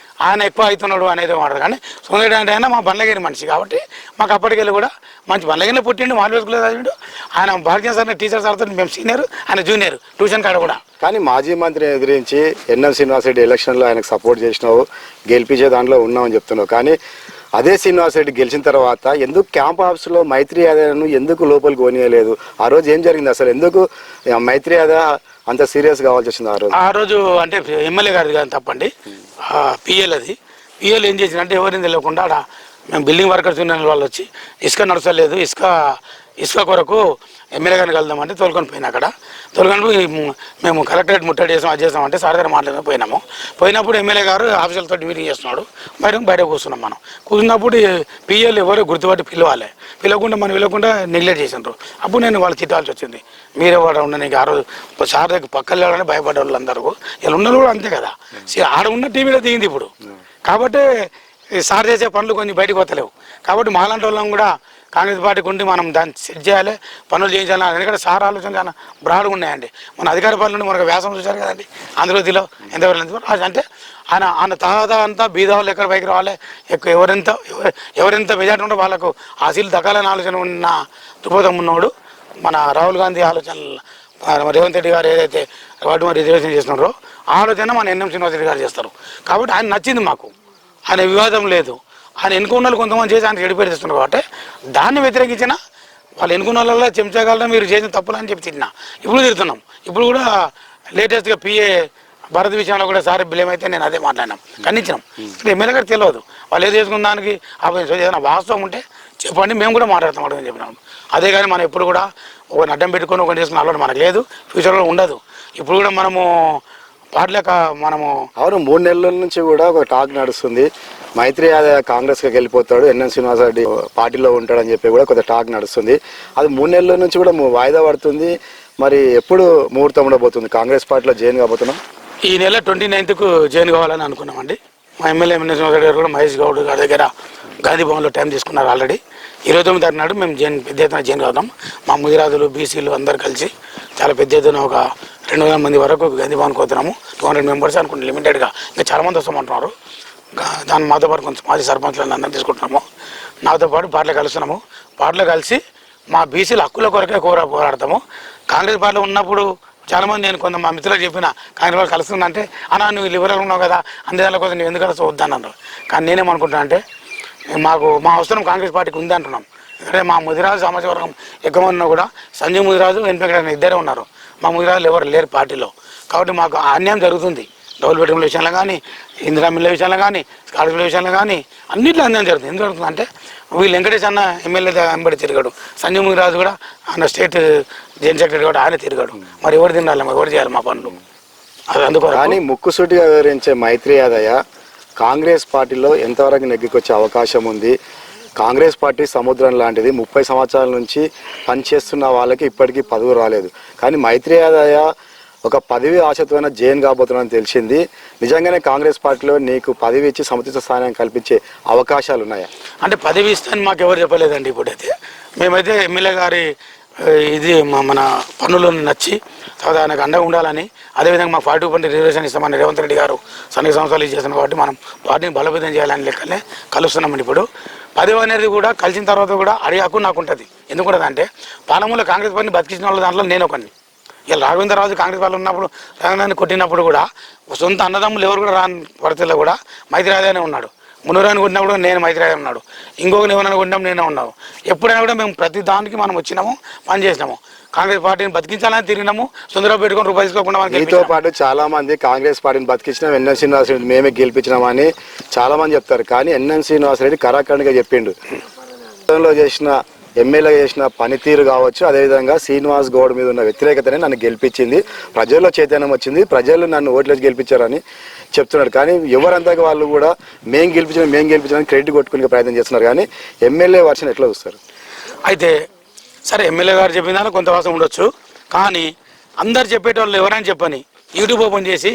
ఆయన ఎక్కువ అవుతున్నాడు అనేది మాట్లాడు. కానీ సురేందర్ రెడ్డి అంటే ఆయన మా బండ్లగిరి మనిషి కాబట్టి మాకు అప్పటికెళ్ళి కూడా మంచి బండ్లగిరిలో పుట్టిండు, మాల్వేసుకులేదు చదివిండు. ఆయన భారతీయ సార్ టీచర్ సార్తో మేము సీనియర్, ఆయన జూనియర్, ట్యూషన్ కాడ కూడా. కానీ మాజీ మంత్రిని ఎదిరించి ఎన్ఎం శ్రీనివాసరెడ్డి ఎలక్షన్లో ఆయనకు సపోర్ట్ చేసినావు, గెలిపించే దాంట్లో ఉన్నామని చెప్తున్నావు. కానీ అదే శ్రీనివాసరెడ్డి గెలిచిన తర్వాత ఎందుకు క్యాంప్ ఆఫీస్లో మైత్రి యాదవ్ను ఎందుకు లోపలికి కొనియలేదు? ఆ రోజు ఏం జరిగింది అసలు? ఎందుకు మైత్రి యాదవ్ అంత సీరియస్ కావాల్సి వచ్చింది ఆ రోజు? అంటే ఎమ్మెల్యే గారిది కానీ తప్పండి, పిఎల్ అది. పిఎల్ ఏం చేసిందంటే ఎవరిని తెలియకుండా మేము బిల్డింగ్ వర్కర్స్ యూనియన్ వాళ్ళు వచ్చి ఇసుక నడచలేదు, ఇసుక కొరకు ఎమ్మెల్యే గారిని కలుద్దామంటే తోలుకొని పోయినా. అక్కడ తోలుకొని మేము కలెక్టరేట్ ముట్టడి చేసాం, అది చేసామంటే సార్ దగ్గర మాట్లాడి పోయినాము. పోయినప్పుడు ఎమ్మెల్యే గారు ఆఫీసులతో మీటింగ్ చేస్తున్నాడు. బయట కూర్చున్నాం. మనం కూర్చున్నప్పుడు పిఎల్ ఎవరు గుర్తుపట్టి పిలవకుండా మనం పిలవకుండా నెగ్లెక్ట్ చేసినారు. అప్పుడు నేను వాళ్ళు తిట్టాల్సి వచ్చింది. మీరే వాడు ఉండడానికి ఆ రోజు సార్ దగ్గర పక్కన లేవడానికి భయపడ్డ వాళ్ళు అందరూ. ఇలా ఉన్న కూడా అంతే కదా, ఆడ ఉన్న టీవీలో దిగింది ఇప్పుడు. కాబట్టి సార్ చేసే పనులు కొన్ని బయటకు పోతలేవు. కాబట్టి మాలాంటి వాళ్ళం కూడా కాంగ్రెస్ పార్టీకి ఉండి మనం దాన్ని సెట్ చేయాలి, పనులు చేయించాలి. ఎందుకంటే సార్ ఆలోచన చాలా బ్రాడ్గా ఉన్నాయండి. మన అధికార పార్టీ నుండి మనకు వ్యాసం చూశారు కదండి ఆంధ్రజ్యోతిలో ఎంతవరకు అంటే ఆయన తాత అంతా బీద వాళ్ళు ఎక్కడ పైకి రావాలి, ఎక్కువ ఎవరెంత మెజార్టీ ఉంటే వాళ్ళకు ఆ సీట్లు దక్కాలని ఆలోచన ఉన్న దృక్పథం ఉన్నవాడు మన రాహుల్ గాంధీ ఆలోచనలు రేవంత్ రెడ్డి గారు ఏదైతే వాటి మరి రిజర్వేషన్ చేస్తున్నారో ఆ ఆలోచన మన ఎన్ఎం శ్రీనివాసరెడ్డి గారు చేస్తారు. కాబట్టి ఆయన నచ్చింది మాకు, ఆయన వివాదం లేదు. ఆయన ఎన్నుకున్న వాళ్ళు కొంతమంది చేసి ఆయన చెడిపోయి తెస్తున్నారు కాబట్టి దాన్ని వ్యతిరేకించిన వాళ్ళు ఎన్నుకున్న వాళ్ళ చెంచగలరా మీరు చేసిన తప్పులు అని చెప్పి తిన్నా. ఇప్పుడు తిడుతున్నాం. ఇప్పుడు కూడా లేటెస్ట్గా పిఏ భారత విషయంలో కూడా సార్ బిలేం అయితే నేను అదే మాట్లాడినాం, ఖండించినాం. ఇప్పుడు ఎమ్మెల్యే గారు తెలియదు వాళ్ళు ఏది చేసుకున్న దానికి ఏదైనా వాస్తవం ఉంటే చెప్పండి, మేము కూడా మాట్లాడతాం అని చెప్పినాం. అదే కానీ మనం ఎప్పుడు కూడా ఒకరిని అడ్డం పెట్టుకొని ఒకటి చేసుకున్న అలవాటు మనకు లేదు, ఫ్యూచర్లో ఉండదు. ఇప్పుడు కూడా మనము పాటలేక మనము అవును 3 నెలల నుంచి కూడా ఒక టాక్ నడుస్తుంది, మైత్రి యాదవ్ కాంగ్రెస్కి వెళ్ళిపోతాడు, ఎన్ఎన్ శ్రీనివాసరెడ్డి పార్టీలో ఉంటాడని చెప్పి కూడా కొంత టాక్ నడుస్తుంది. అది 3 నెలల నుంచి కూడా వాయిదా పడుతుంది. మరి ఎప్పుడు ముహూర్తం ఉండబోతుంది? కాంగ్రెస్ పార్టీలో జాయిన్ కాబోతున్నాం. ఈ నెల 29కు జాయిన్ కావాలని అనుకున్నామండి. మా ఎమ్మెల్యే ఎన్ఎన్ శ్రీనివాసరెడ్డి గారు కూడా మహేష్ గౌడ్ గారి దగ్గర గాంధీ భవన్లో టైం తీసుకున్నారు ఆల్రెడీ. 29 తారీఖు నాడు మేము పెద్ద ఎత్తున జాయిన్ కావుతాం. మా ముదిరాజులు బీసీలు అందరు కలిసి చాలా పెద్ద ఎత్తున ఒక 200 మంది వరకు గాంధీ భవన్కి పోతున్నాము. 200 మెంబర్స్ అనుకుంటే లిమిటెడ్గా, ఇంకా చాలామంది వస్తామంటున్నారు. దాని మాతో పాటు కొంచెం మాజీ సర్పంచ్లను అందరం తీసుకుంటున్నాము. నాతో పాటు పార్టీలో కలుస్తున్నాము. పార్టీలో కలిసి మా బీసీల హక్కుల కొరకే పోరాడతాము. కాంగ్రెస్ పార్టీలో ఉన్నప్పుడు చాలామంది నేను కొంత మా మిత్రులకు చెప్పిన కాంగ్రెస్ వాళ్ళు కలుస్తుందంటే అన్నా నువ్వు లిబరల్ ఉన్నావు కదా అందుదాని కోసం నువ్వు ఎందుకు కలిసి వద్దన్నారు. కానీ నేనేమనుకుంటున్నా అంటే మా అవసరం కాంగ్రెస్ పార్టీకి ఉంది అంటున్నాం. ఎందుకంటే మా ముదిరాజు సామాజిక వర్గం ఎక్కువ ఉన్నా కూడా సంజయ్ ముదిరాజు వెంకటరెడ్డి ఇద్దరే ఉన్నారు. మా ముదిరాజులు ఎవరు లేరు పార్టీలో. కాబట్టి మాకు అన్యాయం జరుగుతుంది. డబుల్ బెడ్రూమ్ల విషయంలో కానీ, ఇందిరా మిల్ల విషయంలో కానీ, స్కాలర్షిప్ల విషయంలో కానీ అన్నింటిలో అన్యాయం జరుగుతుంది. ఎందుకు జరుగుతుంది అంటే వీళ్ళు వెంకటేష్ అన్న ఎమ్మెల్యే వెంబడి తిరిగాడు, సంజయ్ ముదిరాజు కూడా ఆయన స్టేట్ జనరల్ సెక్రటరీ కూడా ఆయన తిరిగాడు. మరి ఎవరు తినాలి, మరి ఎవరు చేయాలి మా పనులు? అది అందుకో. కానీ ముక్కుసూటిగా వివరించే మైత్రి యాదయ్య కాంగ్రెస్ పార్టీలో ఎంతవరకు నెగ్గికొచ్చే అవకాశం ఉంది? కాంగ్రెస్ పార్టీ సముద్రం లాంటిది. 30 సంవత్సరాల నుంచి పనిచేస్తున్న వాళ్ళకి ఇప్పటికీ పదవి రాలేదు. కానీ మైత్రి యాదయ్య ఒక పదవి ఆశతోనే జైన్ కాబోతున్నానని తెలిసింది. నిజంగానే కాంగ్రెస్ పార్టీలో నీకు పదవి ఇచ్చి సముచిత స్థానం కల్పించే అవకాశాలు ఉన్నాయా? అంటే పదవి ఇస్తాను మాకు ఎవరు చెప్పలేదండి. ఇప్పుడైతే మేమైతే ఎమ్మెల్యే గారి ఇది మన పనులు నచ్చి తర్వాత ఆయనకు అండగా ఉండాలని, అదేవిధంగా మాకు 40% రిజర్వేషన్ ఇస్తామని రేవంత్ రెడ్డి గారు సన్ని సంవత్సరాలు ఇచ్చేస్తున్నాం. కాబట్టి మనం పార్టీని బలోపేతం చేయాలని లెక్కనే కలుస్తున్నామండి. ఇప్పుడు పదవి అనేది కూడా కలిసిన తర్వాత కూడా అడిగే హక్కు నాకు ఉంటుంది. ఎందుకుంటుంది అంటే పాలమూల కాంగ్రెస్ పార్టీని బతికించిన వాళ్ళ దాంట్లో నేను ఒకరిని. ఇలా రాఘవేంద్రరాజు కాంగ్రెస్ వాళ్ళు ఉన్నప్పుడు రాఘవేంద్రాన్ని కొట్టినప్పుడు కూడా సొంత అన్నదమ్ములు ఎవరు కూడా రాని పరిస్థితుల్లో కూడా మైత్రి యాదవ్నే ఉన్నాడు. మునురాని కొట్టినప్పుడు నేను మైత్రి యాదవ్ ఉన్నాడు. ఇంకొకరిని ఎవరైనా కొట్టినప్పుడు నేనే ఉన్నాను. ఎప్పుడైనా కూడా మేము ప్రతి దానికి మనం వచ్చినాము, పని చేసినాము. కాంగ్రెస్ పార్టీని బతికించాలని తిరిగినాము. సుందరరావు పెట్టుకొని రూపాయలు తీసుకోకుండా మీతో పాటు చాలా మంది కాంగ్రెస్ పార్టీని బతికించిన ఎన్ఎన్ శ్రీనివాసరెడ్డి మేమే గెలిపించినామని చాలా మంది చెప్తారు. కానీ ఎన్ఎన్ శ్రీనివాసరెడ్డి కరాఖండిగా చెప్పిండు, చేసిన ఎమ్మెల్యే చేసిన పనితీరు కావచ్చు, అదేవిధంగా శ్రీనివాస్ గౌడ్ మీద ఉన్న వ్యతిరేకతనే నన్ను గెలిపించింది, ప్రజల్లో చైతన్యం వచ్చింది, ప్రజలు నన్ను ఓట్లేసి గెలిపించారని చెప్తున్నాడు. కానీ ఎవరంతా వాళ్ళు కూడా మేము గెలిపించిన క్రెడిట్ కొట్టుకునే ప్రయత్నం చేస్తున్నారు. కానీ ఎమ్మెల్యే వర్షన్ ఎట్లా చూస్తారు? అయితే సరే ఎమ్మెల్యే గారు చెప్పిన దానిలో కొంత వాసం ఉండొచ్చు. కానీ అందరు చెప్పేటోళ్ళు ఎవరైనా చెప్పని యూట్యూబ్ ఓపెన్ చేసి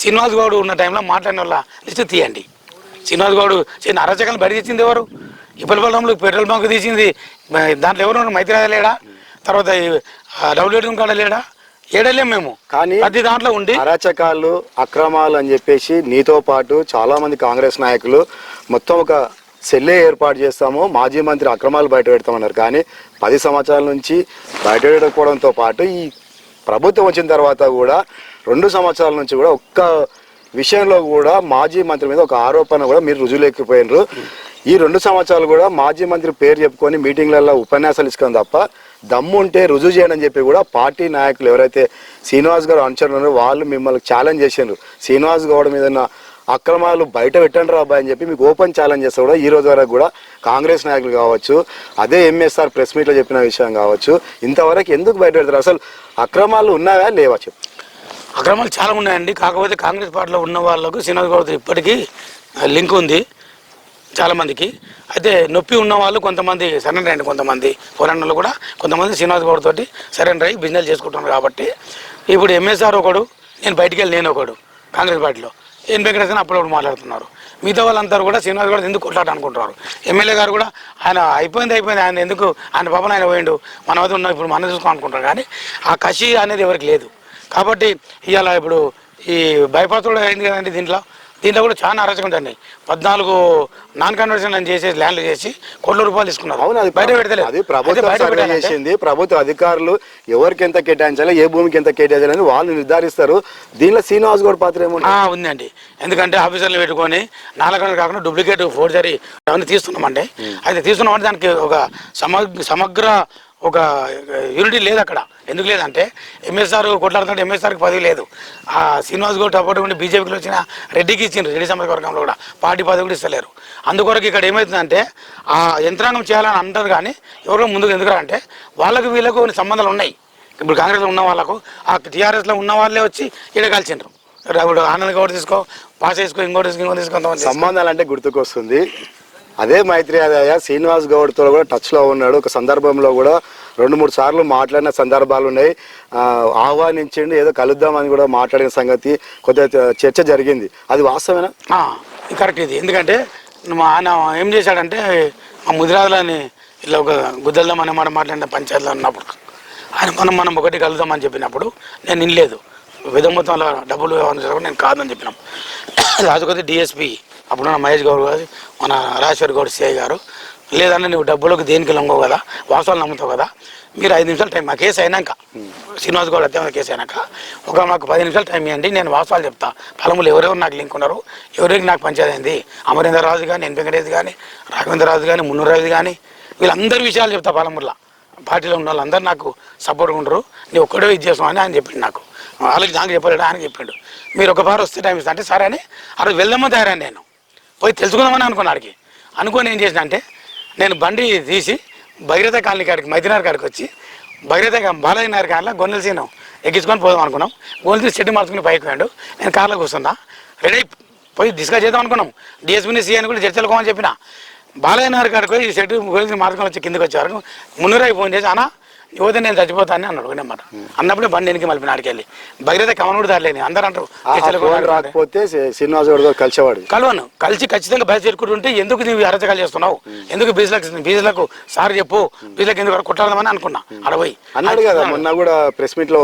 శ్రీనివాస్ గౌడ్ ఉన్న టైంలో మాట్లాడిన వాళ్ళ లిస్ట్ తీయండి. శ్రీనివాస్ గౌడ్ చిన్న అరాచకాలను బయట తెచ్చింది ఎవరు? ఇప్పటిపల్లంలో పెట్రోల్ బంక్ తీసింది దాంట్లో ఎవరు? మైత్రి యాదవ్ లేడా? తర్వాత డబ్ల్యూటీ కాడ లేడా? ఏడలేం మేము. కానీ ప్రతి దాంట్లో ఉండి అరాచకాలు అక్రమాలు అని చెప్పేసి నీతో పాటు చాలా మంది కాంగ్రెస్ నాయకులు మొత్తం ఒక సెల్లే ఏర్పాటు చేస్తాము, మాజీ మంత్రి అక్రమాలు బయట పెడతామన్నారు. కానీ 10 సంవత్సరాల నుంచి బయట పెట్టకపోవడంతో పాటు ఈ ప్రభుత్వం వచ్చిన తర్వాత కూడా 2 సంవత్సరాల నుంచి కూడా ఒక్క విషయంలో కూడా మాజీ మంత్రి మీద ఒక ఆరోపణ కూడా మీరు రుజువులేకపోయినారు. ఈ 2 సంవత్సరాలు కూడా మాజీ మంత్రి పేరు చెప్పుకొని మీటింగ్లలో ఉపన్యాసాలు ఇచ్చుకొని తప్ప దమ్ము ఉంటే రుజువు చేయండి అని చెప్పి కూడా పార్టీ నాయకులు ఎవరైతే శ్రీనివాస్ గౌడ్ అనుచరులు వాళ్ళు మిమ్మల్ని ఛాలెంజ్ చేసిండ్రు. శ్రీనివాస్ గౌడ్ మీద అక్రమాలు బయట పెట్టండి రా అబ్బాయి అని చెప్పి మీకు ఓపెన్ ఛాలెంజ్ చేస్తే కూడా ఈ రోజు వరకు కూడా కాంగ్రెస్ నాయకులు కావచ్చు, అదే ఎంఎస్ఆర్ ప్రెస్ మీట్లో చెప్పిన విషయం కావచ్చు, ఇంతవరకు ఎందుకు బయట పెడతారు? అసలు అక్రమాలు ఉన్నాయా లేవా చెప్పు? అక్రమాలు చాలా ఉన్నాయండి. కాకపోతే కాంగ్రెస్ పార్టీలో ఉన్న వాళ్ళకు శ్రీనివాస్ గౌడ్ ఇప్పటికీ లింక్ ఉంది చాలామందికి. అయితే నొప్పి ఉన్న వాళ్ళు కొంతమంది సరెండర్ అయ్యండి, కొంతమంది ఫోరన్నర్లు కూడా కొంతమంది శ్రీనివాస్ గౌడ్ తోటి సరెండర్ అయ్యి బిజినెస్ చేసుకుంటున్నారు. కాబట్టి ఇప్పుడు ఎంఎస్ఆర్ ఒకడు, నేను బయటికి వెళ్ళి నేను ఒకడు కాంగ్రెస్ పార్టీలో వెంకటేశ్వర అప్పుడప్పుడు మాట్లాడుతున్నారు. మిగతా వాళ్ళందరూ కూడా శ్రీనివాస్ గౌడ్ ఎందుకు కొట్లాట అనుకుంటున్నారు. ఎమ్మెల్యే గారు కూడా ఆయన అయిపోయింది ఆయన ఎందుకు ఆయన పాపన ఆయన పోయిండు, మన వద్ద ఉన్న ఇప్పుడు మనం చూసుకో అనుకుంటారు. కానీ ఆ కసి అనేది ఎవరికి లేదు. కాబట్టి ఇవాళ ఇప్పుడు ఈ బైపాస్ కూడా అయింది కదండి. దీంట్లో కూడా చాలా అరాచకం జరిగినాయి. 14 నాన్ కన్వర్షన్ అని చేసేసి ల్యాండ్లు చేసి కోట్ల రూపాయలు తీసుకున్నారు. అవును, అది బయట పెడతలేదు. అది ప్రభుత్వం సర్వే చేసింది. ప్రభుత్వ అధికారులు ఎవరికి ఎంత కేటాయించాలి, ఏ భూమికి ఎంత కేటాయించాలని వాళ్ళు నిర్ధారిస్తారు. దీనిలో శ్రీనివాస్ గౌడ్ పాత్ర ఉందండి. ఎందుకంటే ఆఫీసర్లు పెట్టుకొని 4 గంటలు కాకుండా డూప్లికేట్ ఫోర్జరీ అవన్నీ తీస్తున్నామండి. అయితే తీస్తున్నామంటే దానికి ఒక సమగ్ర ఒక యూనిటీ లేదు అక్కడ. ఎందుకు లేదంటే ఎంఎస్ఆర్ కొట్లాడుతుంటే ఎంఎస్ఆర్కి పదవి లేదు. ఆ శ్రీనివాస్ గౌడ్ సపోర్ట్ ఉండి బీజేపీలో వచ్చిన రెడ్డికి ఇచ్చిండ్రు. రెడ్డి సమాజ వర్గంలో కూడా పార్టీ పదవి కూడా ఇస్తలేరు. అందుకొరకు ఇక్కడ ఏమవుతుందంటే ఆ యంత్రాంగం చేయాలని అంటారు. కానీ ఎవరో ముందుకు ఎందుకు అంటే వాళ్ళకు వీళ్ళకు కొన్ని సంబంధాలు ఉన్నాయి. ఇప్పుడు కాంగ్రెస్లో ఉన్న వాళ్ళకు ఆ టీఆర్ఎస్లో ఉన్న వాళ్ళే వచ్చి ఇక్కడ కలిసిండ్రు. ఇప్పుడు ఆనంద్ గౌడ్ తీసుకో, పాస్ చేసుకో, ఇంకోటి తీసుకో సంబంధాలు అంటే గుర్తుకొస్తుంది. అదే మైత్రి ఆదాయ శ్రీనివాస్ గౌడ్తో కూడా టచ్లో ఉన్నాడు. ఒక సందర్భంలో కూడా 2-3 సార్లు మాట్లాడిన సందర్భాలు ఉన్నాయి. ఆహ్వానించండి, ఏదో కలుద్దామని కూడా మాట్లాడిన సంగతి కొద్దిగా చర్చ జరిగింది. అది వాస్తవేనా? కరెక్ట్ ఇది. ఎందుకంటే ఆయన ఏం చేశాడంటే ఆ ముదిరాజులని ఇలా ఒక గుద్దల్దాం అనే మాట మాట్లాడిన పంచాయతీలో ఉన్నప్పుడు ఆయన మనం ఒకటి కలుద్దామని చెప్పినప్పుడు నేను వినలేదు. విధమతంలో డబ్బులు నేను కాదని చెప్పినాం. రాజుకొద్ది డిఎస్పీ అప్పుడున్న మహేష్ గౌడ్ గారు, మన రాజేశ్వర్ గౌడ్ సిఐ గారు, లేదన్నా నువ్వు డబ్బులకు దేనికి లొంగవు కదా, వాస్తవాలు నమ్ముతావు కదా, మీరు 5 నిమిషాలు టైం, మా కేసు అయినాక శ్రీనివాస్ గౌడ్ హత్య కేసు అయినాక మాకు 10 నిమిషాలు టైం ఇవ్వండి, నేను వాస్తవాలు చెప్తా. పొలములు ఎవరెవరు నాకు లింక్ ఉన్నారు, ఎవరికి నాకు పంచాయతీ అయింది, అమరేందర్ రాజు కానీ, ఎన్ వెంకటేష్ కానీ, రాఘవేంద్ర రాజు కానీ, మున్నూరు రాజు కానీ, వీళ్ళందరి విషయాలు చెప్తా. పొలముల పార్టీలో ఉన్న వాళ్ళందరూ నాకు సపోర్ట్గా ఉండరు, నీ ఒక్కడే ఇది చేస్తాం అని ఆయన చెప్పిండు. నాకు చెప్పలేడు, ఆయన చెప్పిండు. మీరు ఒక వారం వస్తే టైం ఇస్తా అంటే సరే అని ఆ రోజు వెళ్దామో తయారని నేను పోయి తెలుసుకుందామని అనుకున్నాడికి. అనుకొని ఏం చేసిన అంటే నేను బండి తీసి భగీరథ కాలనీ కాడికి మైదినార్ కాడికి వచ్చి భగీరథ బాలయ్య నాయర్ కాడలో గొన్నెల సీను ఎక్కించుకొని పోదాం అనుకున్నాం. గొన్నెల తీసి చెట్టు మార్చుకుని పైకి పోయాడు. నేను కార్లో కూర్చున్నా, రెడీ పోయి డిస్కస్ చేద్దాం అనుకున్నాం. డిఎస్పీని సీఎని కూడా చర్చలుకోమని చెప్పిన. బాలయ్య నాయర్ కాడికి పోయి ఈ చెట్టు గొన్నెల మార్చుకొని వచ్చి కిందకి వచ్చేవారు. మున్నూరాయి ఫోన్ చేసి అన్నా యువత నేను చచ్చిపోతానని అన్నాడు అన్నమాట. అన్నప్పుడే బండి వెనక్కి మళ్ళీ ఆడికి వెళ్ళి భగీరథ కమనుడు దారిలేని అందరూ అంటారు రాకపోతే శ్రీనివాస్ గౌడ్ కలిసేవాడు. కలవను కలిసి ఖచ్చితంగా బయట చేరుకుంటుంటే ఎందుకు నీవు అరచకాలు చేస్తున్నావు, ఎందుకు బీజులకు సార్ చెప్పు, బీజులకు ఎందుకు కొట్టాలని అనుకున్నా. అడపోయి అన్నాడు కదా మొన్న కూడా ప్రెస్ మీట్ లో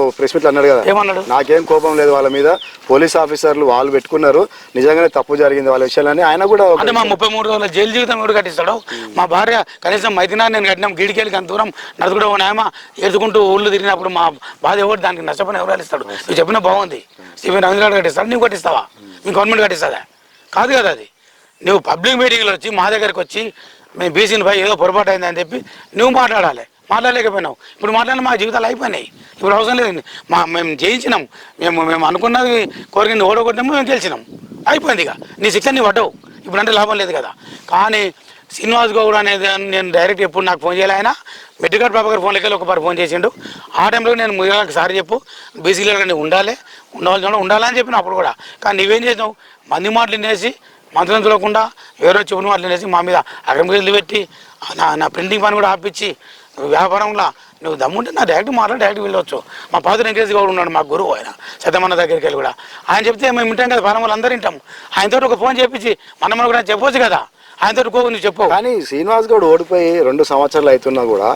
అన్నాడు కదా, ఏమన్నాడు, నాకేం కోపం లేదు వాళ్ళ మీద, పోలీస్ ఆఫీసర్లు వాళ్ళు పెట్టుకున్నారు, నిజంగానే తప్పు జరిగింది వాళ్ళ విషయాలని. ఆయన కూడా అంటే మా 33 రోజుల జైలు జీవితం ఎవరు కట్టిస్తాడు, మా భార్య కనీసం మైదినా నేను కట్టినాం గిడికెళ్ళి అంత దూరం నడుచుకుంటూ ఉన్నాయమా ఎదుకుంటూ ఊళ్ళు తిరిగినప్పుడు మా బాధ ఎవరు, దానికి నష్టపోయిన ఎవరు ఇస్తాడు. నువ్వు చెప్పినా బాగుంది, సిబిఐ రవీంద్ర కట్టిస్తాడు, నువ్వు కట్టిస్తావా, మీ గవర్నమెంట్ కట్టిస్తుందా? కాదు కదా. అది నువ్వు పబ్లిక్ మీటింగ్లో వచ్చి మా దగ్గరికి వచ్చి మేము బీసీని పై ఏదో పొరపాటు అయిందని చెప్పి నువ్వు మాట్లాడాలి. మాట్లాడలేకపోయినావు. ఇప్పుడు మాట్లాడిన మా జీవితాలు అయిపోయినాయి. ఇప్పుడు అవసరం లేదు. మేము జయించినాం, మేము అనుకున్నది కోరికని ఓడగొట్టినాము, మేము గెలిచినాం, అయిపోయింది. ఇక నీ శిక్ష నీ పడ్డవు, ఇప్పుడు అంటే లాభం లేదు కదా. కానీ శ్రీనివాస్ గౌడ్ అనేది నేను డైరెక్ట్ ఎప్పుడు నాకు ఫోన్ చేయాలి. ఆయన మెట్రికార్డ్ ప్రభాకర్ ఫోన్ లెక్కలు ఒకసారి ఫోన్ చేసిండు. ఆ టైంలో నేను ముదిరాలకు సారి చెప్పు, బీసీలో ఉండాలని చెప్పిన అప్పుడు కూడా. కానీ నువ్వేం చేసినావు, మంది మాటలు వినేసి మంత్రులను చూడకుండా ఎవరో చెప్పిన మాటలు వినేసి మా మీద అగ్రమీలు పెట్టి నా ప్రింటింగ్ పని కూడా ఆపించి వ్యాపారంలో నువ్వు దమ్ముంటే నా డైరెక్ట్ వెళ్ళవచ్చు. మా పాదుడు వెంకటేష్ గౌడ్ ఉన్నాడు, మా గురువు, ఆయన సత్యమన్న దగ్గరికి వెళ్ళి కూడా ఆయన చెప్తే మేము వింటాం కదా, ఫారం అందరూ వింటాం. ఆయనతో ఒక ఫోన్ చేపించి మనం కూడా చెప్పవచ్చు కదా, ఆయనతో నువ్వు చెప్పు. కానీ శ్రీనివాస్ గౌడ్ ఓడిపోయి 2 సంవత్సరాలు అవుతున్నా కూడా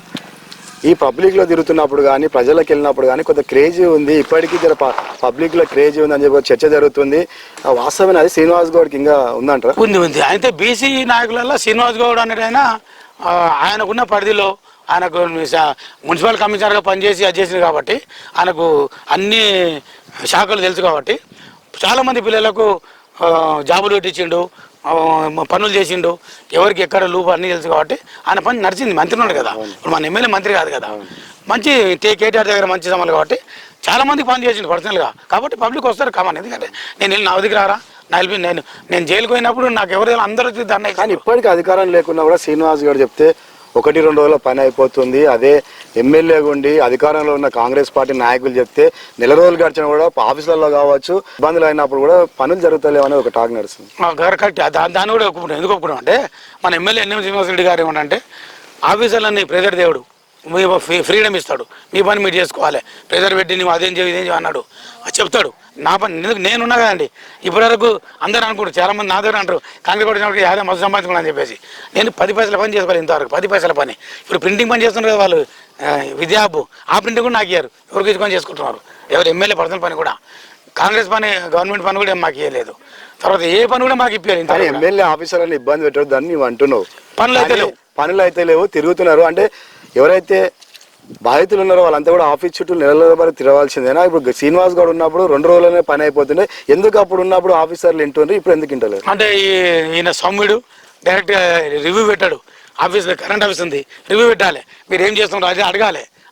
ఈ పబ్లిక్లో తిరుగుతున్నప్పుడు కానీ ప్రజలకు వెళ్ళినప్పుడు కానీ కొంత క్రేజీ ఉంది, ఇప్పటికీ పబ్లిక్లో క్రేజీ ఉంది అని చెప్పి చర్చ జరుగుతుంది. వాస్తవమైన అది శ్రీనివాస్ గౌడ్కి ఇంకా ఉందంటారా? ఉంది. అయితే బీసీ నాయకులలో శ్రీనివాస్ గౌడ్ అనేది ఆయనకున్న పరిధిలో ఆయనకు మున్సిపల్ కమిషనర్గా పనిచేసి అది చేసింది కాబట్టి ఆయనకు అన్ని శాఖలు తెలుసు కాబట్టి చాలామంది పిల్లలకు జాబులు పెట్టించిండు, పనులు చేసిండు, ఎవరికి ఎక్కడ లూపు అన్నీ తెలుసు కాబట్టి ఆయన పని నడిచింది. మంత్రి ఉన్నాడు కదా, ఇప్పుడు మన ఎమ్మెల్యే మంత్రి కాదు కదా, మంచి కేటీఆర్ దగ్గర మంచి సమయాలు కాబట్టి చాలా మందికి పని చేసిండు పర్సనల్గా. కాబట్టి పబ్లిక్ వస్తారు కామన్. ఎందుకంటే నేను వెళ్ళి నా దగ్గర రారా, నేను జైలుకు పోయినప్పుడు నాకు ఎవరు అందరూ దాన్ని. కానీ ఇప్పటికీ అధికారం లేకున్నా కూడా శ్రీనివాస్ గారు చెప్తే 1-2 రోజుల పని అయిపోతుంది. అదే ఎమ్మెల్యేగా ఉండి అధికారంలో ఉన్న కాంగ్రెస్ పార్టీ నాయకులు చెప్తే నెల రోజులు గడిచినా కూడా ఆఫీసులలో కావచ్చు ఇబ్బందులు అయినప్పుడు కూడా పనులు జరుగుతలేవని ఒక టాక్ నడుస్తుంది. కరెక్ట్. దాన్ని కూడా ఒప్పుకుంటాం. ఎందుకు ఒప్పుకుంటాం అంటే మన ఎమ్మెల్యే ఎన్ఎం శ్రీనివాస్ రెడ్డి గారు ఏమంటే ఆఫీసర్లన్నీ ప్రెజర్ దేవుడు, మీ ఫ్రీడమ్ ఇస్తాడు, మీ పని మీరు చేసుకోవాలి, ప్రెజర్ పెట్టి నువ్వు అదేం చేయవు ఇదేం చేయవు అన్నాడు. అది చెప్తాడు. నా పని నేనున్నా కదండి. ఇప్పటివరకు అందరూ అనుకుంటారు, చాలామంది నా దగ్గర అంటారు కాంగ్రెస్ కొట్టినప్పుడు యాభై మస్తు సంపాదించుకున్నాను అని చెప్పేసి. నేను 10 పైసల పని చేసుకోవాలి ఇంతవరకు, 10 పైసల పని. ఇప్పుడు ప్రింటింగ్ పని చేస్తున్నారు కదా వాళ్ళు, విద్యా హబ్బు, ఆ ప్రింటింగ్ కూడా నాకు ఇయ్యారు, ఎవరికి ఇచ్చుకొని చేసుకుంటున్నారు. ఎవరు ఎమ్మెల్యే పర్సనల్ పని కూడా, కాంగ్రెస్ పని గవర్నమెంట్ పని కూడా మాకు ఇవ్వలేదు. తర్వాత ఏ పని కూడా మాకు ఇప్పారు. ఇంత ఎమ్మెల్యే ఆఫీసర్లను ఇబ్బంది పెట్టదు దాన్ని నువ్వు అంటున్నావు. పనులు అయితే లేవు తిరుగుతున్నారు అంటే ఎవరైతే బాధితులు ఉన్నారో వాళ్ళంతా కూడా ఆఫీస్ చుట్టూ నెలల వరకు తిరగాల్సిందేనా? ఇప్పుడు శ్రీనివాస్ గౌడ్ ఉన్నప్పుడు 2 రోజులనే పని అయిపోతుండే, ఎందుకు అప్పుడు ఉన్నప్పుడు ఆఫీసర్లు వింటుండ్రు, ఇప్పుడు ఎందుకు వింటలేదు? అంటే ఈయన సౌమ్యుడు డైరెక్ట్ రివ్యూ పెట్టాడు. ఆఫీస్ కరెంట్ ఆఫీస్ ఉంది, రివ్యూ పెట్టాలి, మీరు ఏం చేస్తున్నారు అది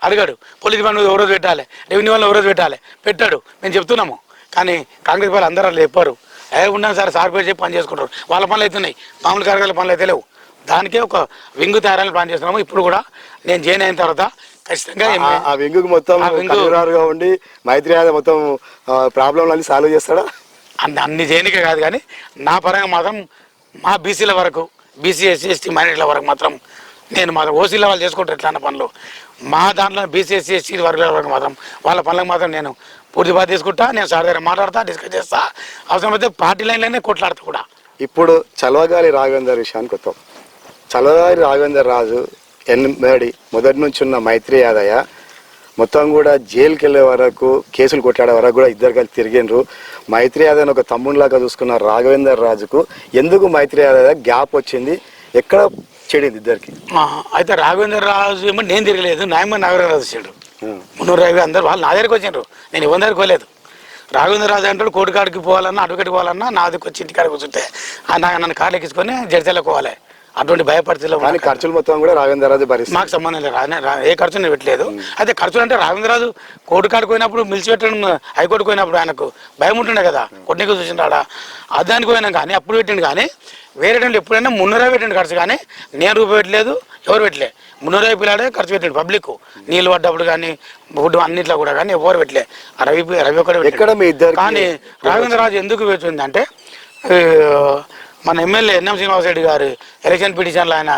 అడగాడు. పోలీస్ పని ఎవరోజు పెట్టాలి, రెవెన్యూ వాళ్ళు ఎవరోజు పెట్టాడు. మేము చెప్తున్నాము, కానీ కాంగ్రెస్ వాళ్ళు అందరూ వాళ్ళు చెప్పారు. ఉన్నాను సార్ పేరు చెప్పి పని చేసుకుంటారు. వాళ్ళ పనులు అవుతున్నాయి, మామూలు కార్యాలయ పనులు అయితే లేవు. దానికే ఒక వింగు తయారని ప్లాన్ చేస్తున్నాము. ఇప్పుడు కూడా నేను జాయిన్ అయిన తర్వాత ఖచ్చితంగా ఆ వింగుకి మొత్తం ఉండి మైత్రి యాదవ్ మొత్తం ప్రాబ్లం అన్ని సాల్వ్ చేస్తాడా? అన్ని చేయనికే కాదు, కానీ నా పరంగా మాత్రం మా బీసీల వరకు, బీసీ ఎస్సీ ఎస్టీ మైనారిటీల వరకు మాత్రం నేను మాత్రం ఓసీల వాళ్ళు చేసుకుంటారు ఎట్లా అన్న పనులు. మా దాంట్లో బీసీ ఎస్సీ ఎస్టీ వర్గాల వరకు మాత్రం వాళ్ళ పనులకు మాత్రం నేను పూర్తి బాధ తీసుకుంటా. నేను సార్ దగ్గర మాట్లాడతా, డిస్కస్ చేస్తా, అవసరమైతే పార్టీ లైన్లోనే కొట్లాడతా కూడా. ఇప్పుడు చలవగాలి రాఘవేందర్ విషయానికి వస్తాం. చలవగాలి రాఘవేందర్ రాజు ఎన్మడి మొదటి నుంచి ఉన్న మైత్రి యాదయ్య మొత్తం కూడా జైలుకి వెళ్ళే వరకు, కేసులు కొట్టాడే వరకు కూడా ఇద్దరు కలిసి తిరిగినరు. మైత్రి యాదవ్ ఒక తమ్మునిలాగా చూసుకున్న రాఘవేందర్ రాజుకు ఎందుకు మైత్రి యాదవ్ గ్యాప్ వచ్చింది, ఎక్కడ చెడింది ఇద్దరికి? అయితే రాఘవేందర్ రాజు ఏమో నేను తిరగలేదు, నాయమ్మ నాగరాజు వచ్చాడు, 350 అందరు వాళ్ళు నా దగ్గరికి వచ్చిండ్రు, నేను ఎవరి దగ్గరికి పోలేదు. రాఘవేంద్ర రాజు అంటాడు కోర్టు కాడికి పోవాలన్నా, అడ్వకేట్కి పోవాలన్నా నా దగ్గరికి వచ్చి ఇంటి కాడికి కూర్చుంటే నన్ను కార్లు ఎక్కించుకొని జడ్జీలకు పోవాలి. అటువంటి భయపడితే ఖర్చులు మొత్తం కూడా రాఘవేంద్ర రాజు భరిస్తాడు. మాకు సంబంధం లేదు, ఏ ఖర్చు నేను పెట్టలేదు. అయితే ఖర్చులు అంటే రాఘవేంద్ర రాజు కోర్టు కాడికి పోయినప్పుడు మిలిచిపెట్టడం, హైకోర్టుకు పోయినప్పుడు ఆయనకు భయం ఉంటుండే కదా, కొట్టికి చూసింటాడా దానికి పోయినా కానీ అప్పుడు పెట్టిండు. కానీ వేరే టైంలో ఎప్పుడైనా 300 పెట్టిండు ఖర్చు, కానీ నేను రూపాయి పెట్టలేదు, ఎవరు పెట్టలే. 300 పిల్లాడే ఖర్చు పెట్టిండు పబ్లిక్, నీళ్ళు పడ్డప్పుడు కానీ ఫుడ్ అన్నిట్లో కూడా, కానీ ఎవరు పెట్టలే. రవి ఒకటి. కానీ రాఘవేంద్ర రాజు ఎందుకు పెట్టిందంటే మన ఎమ్మెల్యే ఎన్ఎం శ్రీనివాస్ రెడ్డి గారు ఎలక్షన్ పిటిషన్లో ఆయన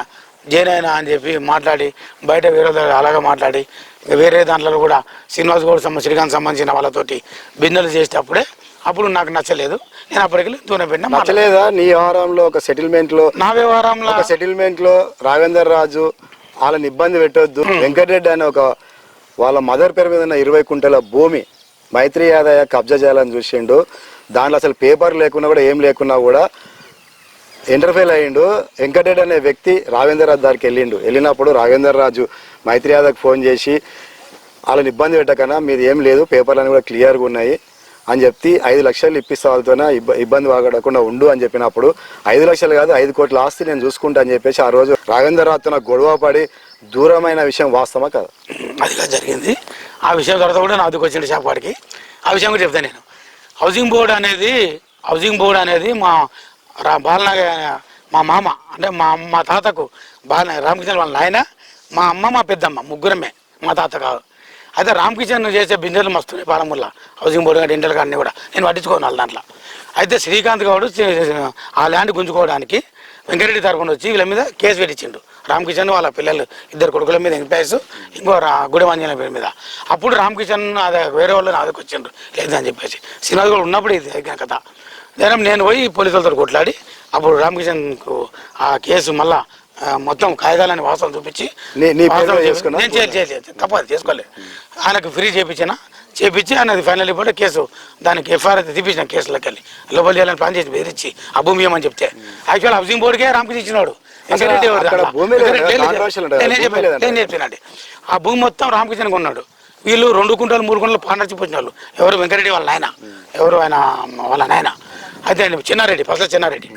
జైన్ అయినా అని చెప్పి మాట్లాడి బయట వేరే అలాగా మాట్లాడి వేరే దాంట్లో కూడా శ్రీనివాస్ గౌడ్ శ్రీకాంత్ సంబంధించిన వాళ్ళతోటి బిజినెస్ చేసేటప్పుడే అప్పుడు నాకు నచ్చలేదు. నేను అప్పటికి దూరం పెట్టినా. నచ్చలేదా నీ వ్యవహారంలో ఒక సెటిల్మెంట్లో? నా వ్యవహారంలో ఒక సెటిల్మెంట్లో రాఘవేందర్ రాజు వాళ్ళని ఇబ్బంది పెట్టొద్దు, వెంకటరెడ్డి అని ఒక వాళ్ళ మదర్ పేరు మీద ఉన్న 20 కుంటల భూమి మైత్రి యాదయ్య కబ్జా చేయాలని చూసిండు. దాంట్లో అసలు పేపర్ లేకున్నా కూడా ఏం లేకున్నా కూడా ఇంటర్ఫెయిల్ అయ్యిండు. వెంకటరెడ్డి అనే వ్యక్తి రాఘవేందర్ రాజు దగ్గరికి వెళ్ళినప్పుడు రాఘవేందర్ రాజు మైత్రి యాదవ్కి ఫోన్ చేసి వాళ్ళని ఇబ్బంది పెట్టకన్నా మీది ఏం లేదు, పేపర్లు కూడా క్లియర్గా ఉన్నాయి అని చెప్పి 5 లక్షలు ఇప్పిస్తా వాళ్ళతోనే ఇబ్బంది పడకుండా ఉండు అని చెప్పినప్పుడు 5 లక్షలు కాదు 5 కోట్ల ఆస్తి నేను చూసుకుంటా అని చెప్పేసి ఆ రోజు రాఘవేందర్ రాజుతో నాకు గొడవ పడి దూరమైన విషయం వాస్తవమా కదా? అదిగా జరిగింది. ఆ విషయం తర్వాత కూడా నా అదుకు వచ్చింది షాప్ వాడికి. ఆ విషయం కూడా చెప్తాను నేను. హౌసింగ్ బోర్డు అనేది మా మామ అంటే మా తాతకు రామకిషన్ వాళ్ళ నాయన, మా అమ్మ, మా పెద్దమ్మ, ముగ్గురమే మా తాత కాదు. అయితే రామకిషన్ చేసే బిజినెస్లు మస్తున్నాయి పాలమూరులో, హౌసింగ్ బోర్డు కానీ ఇంటర్ కానీ కూడా నేను పట్టించుకోను వాళ్ళ దాంట్లో. అయితే శ్రీకాంత్ గౌడ్ ఆ ల్యాండ్ గుంజుకోవడానికి వెంకటరెడ్డి తరపున వచ్చి వీళ్ళ మీద కేసు పెట్టించిండు. రామకిషన్ వాళ్ళ పిల్లలు 2 కొడుకుల మీద ఎంపైస్, ఇంకో గుడిమంజన పేరు మీద. అప్పుడు రామకిషన్ అదే వేరే వాళ్ళు నా దగ్గరికి వచ్చిండ్రు లేదని చెప్పేసి. శ్రీనివాస్ గౌడ్ ఉన్నప్పుడు ఇది అయిన కథ. నేను పోయి పోలీసులతో కొట్లాడి అప్పుడు రామకిషన్కు ఆ కేసు మళ్ళా మొత్తం కాగితాలని వాసన చూపించి నేను చేయలేదు, తప్పదు చేసుకోలేదు. ఆయనకు ఫ్రీ చేపించి ఆయనది ఫైనల్ రిపోర్ట్ కేసు దానికి ఎఫ్ఐఆర్ అయితే తీపించిన కేసులోకి వెళ్ళి లోపల చేయాలని ప్లాన్ చేసి బెదిరించి ఆ భూమి ఇవ్వమని చెప్తే యాక్చువల్ హౌసింగ్ బోర్డుకే రామకిషన్ ఇచ్చినాడు. నేను చెప్తున్నాండి ఆ భూమి మొత్తం రామకిషన్ కొన్నాడు. వీళ్ళు 2 కుంటలు 3 కుంటలు పార్ట్నర్షిప్ వచ్చిన వాళ్ళు. ఎవరు వెంకటరెడ్డి వాళ్ళ నాయన, ఎవరు ఆయన వాళ్ళ నాయన అయితే చిన్నారెడ్డి, ఫస్ట్ చిన్నారెడ్డి.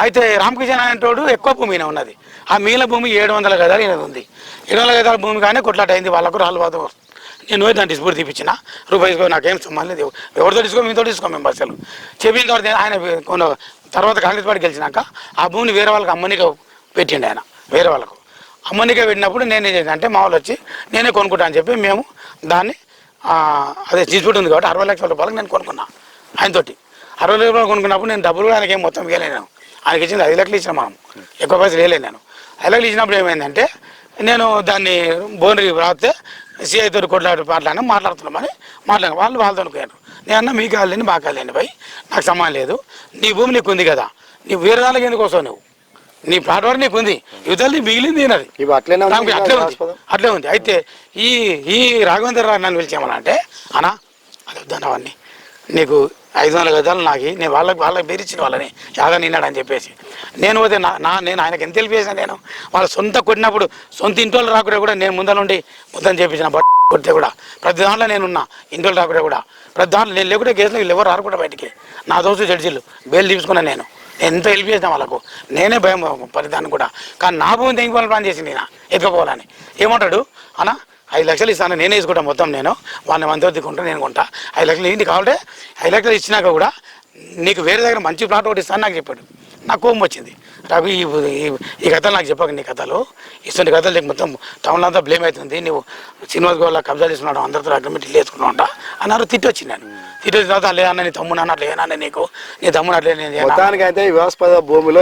అయితే రామకిషన్ అనేటోడు ఎక్కువ భూమి ఉన్నది. ఆ మిగిలిన భూమి 700 గదాలు ఈయనది ఉంది. 700 గదాల భూమి కానీ కొట్లాట అయింది వాళ్ళకు రాళ్ళబాదు. నేను దాన్ని డిస్ప్యూట్ తీపించిన, రూపాయి తీసుకో నాకేం సంబంధం లేదు, ఎవరితో తీసుకో మీతో తీసుకో మేము బస్సులు చెప్పిన తర్వాత ఆయన తర్వాత కాంగ్రెస్ పార్టీ గెలిచినాక ఆ భూమిని వేరే వాళ్ళకి అమ్మనిక పెట్టిండు. ఆయన వేరే వాళ్ళకు అమ్మనిక పెట్టినప్పుడు నేను ఏం చేశాను అంటే మా వాళ్ళు వచ్చి నేనే కొనుక్కుంటా అని చెప్పి మేము దాన్ని అదే డిస్ప్యూట్ ఉంది కాబట్టి 60 లక్షల రూపాయలకు నేను కొనుక్కున్నా. ఆయనతోటి 60 లక్షల రూపాయలు కొనుక్కున్నప్పుడు నేను డబ్బులు కూడా ఆయనకి ఏం మొత్తం ఇవ్వలేను. ఆయనకి ఇచ్చింది 5 లక్షలు ఇచ్చిన, మనం ఎక్కువ పైసలు వేయలేను. నేను 5 లక్షలు ఇచ్చినప్పుడు ఏమైందంటే నేను దాన్ని బోనరీ రాస్తే సిఐతో మాట్లాడుతున్నామని వాళ్ళు వాళ్ళతో పోయారు. నేను అన్న మీ కాలేని మా కాలేని భయ్, నాకు సంబంధం లేదు. నీ భూమి నీకు ఉంది కదా, నీ వేరే దానికి ఎందుకు వస్తావు నువ్వు? నీ ప్లాట్ వరకు నీకు ఉంది, యువతలు మిగిలింది అది అట్లే ఉంది. అయితే ఈ ఈ రాఘవేంద్ర రావు నన్ను పిలిచేమన్నా అంటే, అన్నా అది వద్దాను అవన్నీ, నీకు 500 గజాలు నాకు, నేను వాళ్ళకి బెదిరించిన వాళ్ళని యాగా నిన్నాడని చెప్పేసి నేను పోతే నేను ఆయనకి ఎంత తెలిపేసాను. నేను వాళ్ళ సొంత కొట్టినప్పుడు సొంత ఇంటోళ్ళు రాకుండా కూడా నేను ముందర నుండి ముద్దం చేపించిన కొడితే కూడా ప్రతి దాంట్లో నేనున్నా. ఇంటోళ్ళు రాకుండా కూడా ప్రతి దాంట్లో నేను లేకుంటే కేసులో వీళ్ళు ఎవరు రాకుండా బయటికి. నా దోస్తు జడ్జీలు బెయిల్ తీసుకున్నాను. నేను ఎంత హెల్ప్ చేసిన వాళ్ళకు, నేనే భయం పరిదాన్ని కూడా. కానీ నా భూమి తెగిపోవాలని ప్లాన్ చేసింది నేను ఎత్తుకపోవాలని. ఏమంటాడు అన్న 5 లక్షలు ఇస్తాను, నేనే తీసుకుంటాను మొత్తం, నేను వాళ్ళని మంది దిక్కుంటా, నేను కొంటా 5 లక్షలు ఏంటి కావాలంటే 5 లక్షలు ఇచ్చినాక కూడా నీకు వేరే దగ్గర మంచి ప్లాట్ ఒకటి ఇస్తాను నాకు చెప్పాడు. నాకు కోపం వచ్చింది. రవి ఈ కథలు నాకు చెప్పక, నీ కథలు ఇటువంటి కథలు నీకు మొత్తం టౌన్లో అంతా బ్లేమ్ అవుతుంది, నువ్వు శ్రీనివాస్ గౌడ్లా కబ్జా తీసుకున్నాడు, అందరితో అగ్రిమెంట్ వేసుకున్నావు అంట అన్నారు. తిట్టొచ్చింది. నేను తిట్టొచ్చిన తర్వాత లేదన్న నీ తమ్ముడు అన్నట్లు ఏనా నీకు, నీ తమ్ముడు అట్లే అయితే వివాస్పద భూమిలో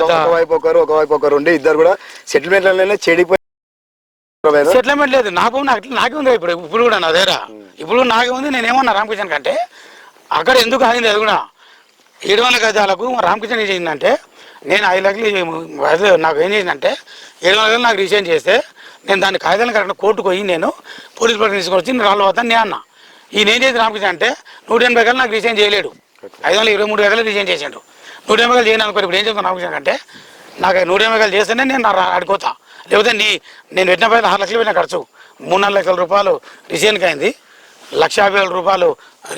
ఒకవైపు ఒకరు ఉండి ఇద్దరు కూడా సెటిల్మెంట్లనే చెడిపోయి. సెటిల్మెంట్ లేదు, నా భూమి నాకే ఉంది ఇప్పుడు కూడా నా దగ్గర ఇప్పుడు నాకే ఉంది. నేనేమన్నా రామకృష్ణ కంటే అక్కడ ఎందుకు ఆగింది అది కూడా 700 గజాలకు రామకృష్ణ ఏం చేసిందంటే, నేను 5 లక్షలు నాకు ఏం చేసిందంటే 700 గజాలు నాకు రిజైన్ చేస్తే నేను దాన్ని కాగితాలను కరెక్ట్ కోర్టుకు పోయి నేను పోలీస్ ప్రొటెక్షన్ తీసుకొని వచ్చి నేను రాళ్ళు పోతాను. నేను అన్న ఈయన ఏం చేసి రామకృష్ణ అంటే 180 గజాలు నాకు రిజైన్ చేయలేడు, 523 గజాలు రిజైన్ చేసాడు. 180 గజాలు చేయను అనుకో. ఇప్పుడు ఏం చెప్తాను రామకృష్ణ అంటే, నాకు 180 గజాలు చేస్తేనే నేను ఆడిపోతా, లేకపోతే నేను పెట్టిన పైన 6 లక్షలు పెట్టిన ఖర్చు 3-4 లక్షల రూపాయలు రిజైన్కి అయింది, 1,50,000 రూపాయలు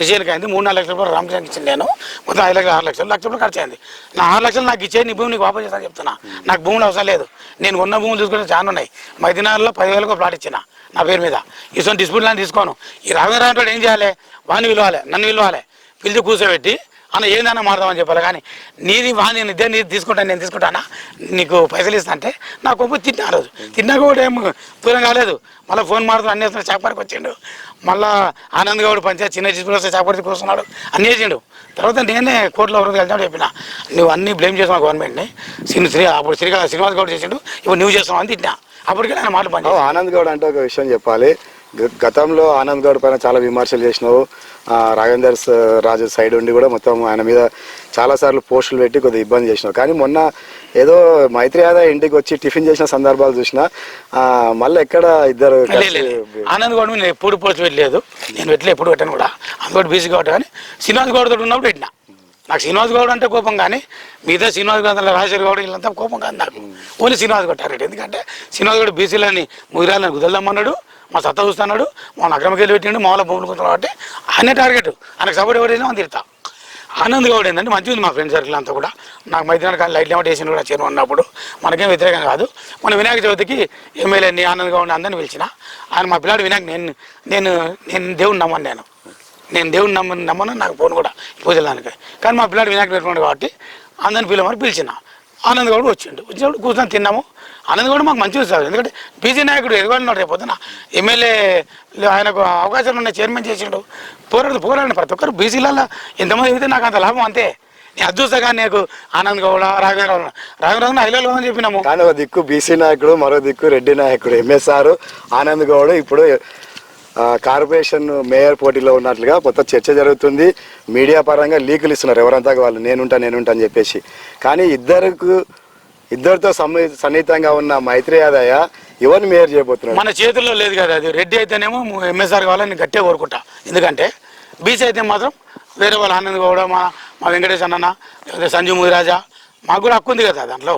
రిజైన్కి అయింది, 3-4 లక్షల రూపాయలు రామకృష్ణకి ఇచ్చింది. నేను మొత్తం 5 లక్షలు 6 లక్షలు 1 లక్ష రూపాయలు ఖర్చు అయింది. నా 6 లక్షలు నాకు ఇచ్చే, నీ భూమి నీకు వాపస్ చేస్తాను చెప్తున్నా. నాకు భూములు అవసరం లేదు, నేను ఉన్న భూములు చూసుకుంటే చాలా ఉన్నాయి. మైదినాల్లో 10,000 ప్లాట్ ఇచ్చిన నా పేరు మీద. ఇటువంటి డిస్ప్యూట్ లాంటి తీసుకోను. ఈ రాఘవేంద్ర ఏం చేయాలి, వాడిని పిలవాలి, నన్ను పిలవాలి, పిలిచి కూర్చోబెట్టి అన్న ఏందన్నా మారుదామని చెప్పాలి. కానీ నీది వాణి ఇదే నీది తీసుకుంటాను, నేను తీసుకుంటానా, నీకు పైసలు ఇస్తా అంటే నాకు ఒప్పు తిన్నా. రోజు తిన్నాక కూడా ఏం దూరం కాలేదు. మళ్ళీ ఫోన్ మారుతూ అన్నీ వస్తున్నాడు, చాపడికి వచ్చిండు. మళ్ళీ ఆనంద్ గౌడ్ పంచాయతీ చిన్న డిస్ప్యూట్ వస్తే చాపడికి కూర్చున్నాడు, అన్నీ చేసిండు. తర్వాత నేనే కోర్టులో ఎవరికి వెళ్తాడు చెప్పిన, నువ్వు అన్నీ బ్లేమ్ చేస్తున్నావు గవర్నమెంట్ని. అప్పుడు శ్రీనివాస్ గౌడ్ చేసిండు, ఇప్పుడు నువ్వు చేస్తున్నావు అని తిన్నా. అప్పటికే నేను మాటలు పని. ఆనంద్ గౌడ్ అంటే ఒక విషయం చెప్పాలి, గతంలో ఆనంద్ గౌడ్ పైన చాలా విమర్శలు చేసినావు. రాఘవేందర్ రాజు సైడ్ ఉండి కూడా మొత్తం ఆయన మీద చాలాసార్లు పోస్టులు పెట్టి కొద్దిగా ఇబ్బంది చేసినావు. కానీ మొన్న ఏదో మైత్రి యాదవ్ ఇంటికి వచ్చి టిఫిన్ చేసిన సందర్భాలు చూసినా మళ్ళీ ఎక్కడ ఇద్దరు ఆనంద్ గౌడ్ నేను ఎప్పుడు పోస్ట్ పెట్టలేదు, నేను ఎప్పుడు పెట్టాను కూడా. అందుకని బీసీ గౌడ్ కానీ శ్రీనివాస్ గౌడ్ తోటి ఉన్నప్పుడు పెట్టినా. నాకు శ్రీనివాస్ గౌడ్ అంటే కోపం, కానీ మిగతా శ్రీనివాస్ గౌడ్ రాజశేఖర్ గౌడ్ వీళ్ళంతా కోపం కాదు నాకు. Only Srinivas Goud target. ఎందుకంటే శ్రీనివాస్ గౌడ్ బీసీలని ముగిరాలని కుదలమన్నాడు, మా సత్తా చూస్తున్నాడు, మా అక్రమకెళ్ళి పెట్టిండు, మా వాళ్ళ భూములు కొంచెం కాబట్టి ఆయనే టార్గెట్. ఆయనకు సపోర్ట్ ఎవరైనా అని తిడతా. ఆనంద్ గౌడ్ ఏంటంటే మంచిగా ఉంది మా ఫ్రెండ్ సర్కిల్ అంతా కూడా. నాకు మైదాన కానీ లైట్ ఏమంటే వేసిన కూడా చేరు ఉన్నప్పుడు మనకేం వ్యతిరేకం కాదు. మన వినాయక చవితికి ఎమ్మెల్యేని ఆనంద్ గౌడ్ అందరిని పిలిచిన. ఆయన మా పిల్లాడు వినాయక్ నేను దేవుడిని నమ్మను, నేను దేవుడిని నమ్మను, నాకు ఫోన్ కూడా పూజలానికి. కానీ మా పిల్లాడు వినాయక పెట్టుకున్నాడు కాబట్టి అందరిని పిలవమని పిలిచిన. ఆనంద్ గౌడ్ వచ్చినప్పుడు కూర్చొని తిన్నాము. ఆనంద్ గౌడ్ మాకు మంచిగా సార్, ఎందుకంటే బీజీ నాయకుడు ఎదుగుతున్నాడు. రేపు పొద్దున ఎమ్మెల్యే ఆయనకు అవకాశాలు ఉన్నాయి, చైర్మన్ చేసిండు. పోరాడండి ప్రతి ఒక్కరు బీసీలలో ఎంతమంది అయితే నాకు అంత లాభం అంతే. నేను అది చూస్తా. కానీ నాకు ఆనంద్ గౌడ రాఘవేంద్రరావు హైలలో అని చెప్పినాము. కానీ ఒక దిక్కు బీసీ నాయకుడు, మరో దిక్కు రెడ్డి నాయకుడు ఎంఎస్ఆర్ ఆనంద్ గౌడ్ ఇప్పుడు కార్పొరేషన్ మేయర్ పోటీలో ఉన్నట్లుగా కొత్త చర్చ జరుగుతుంది. మీడియా పరంగా లీకులు ఇస్తున్నారు ఎవరంతా వాళ్ళు, నేనుంటా అని చెప్పేసి. కానీ ఇద్దరితో సన్నిహితంగా ఉన్న మైత్రి యాదయ్య ఎవరిని మేయర్ చేయబోతున్నారు మన చేతుల్లో లేదు కదా. అది రెడ్డి అయితేనేమో ఎంఎస్ఆర్ కావాలని గట్టిగా కోరుకుంటా. ఎందుకంటే బీసీ అయితే మాత్రం వేరే వాళ్ళు ఆనంద్ గౌడ, మా వెంకటేష్ అన్న, లేకపోతే సంజు ముదిరాజా, మాకు కూడా హక్కు ఉంది కదా దాంట్లో.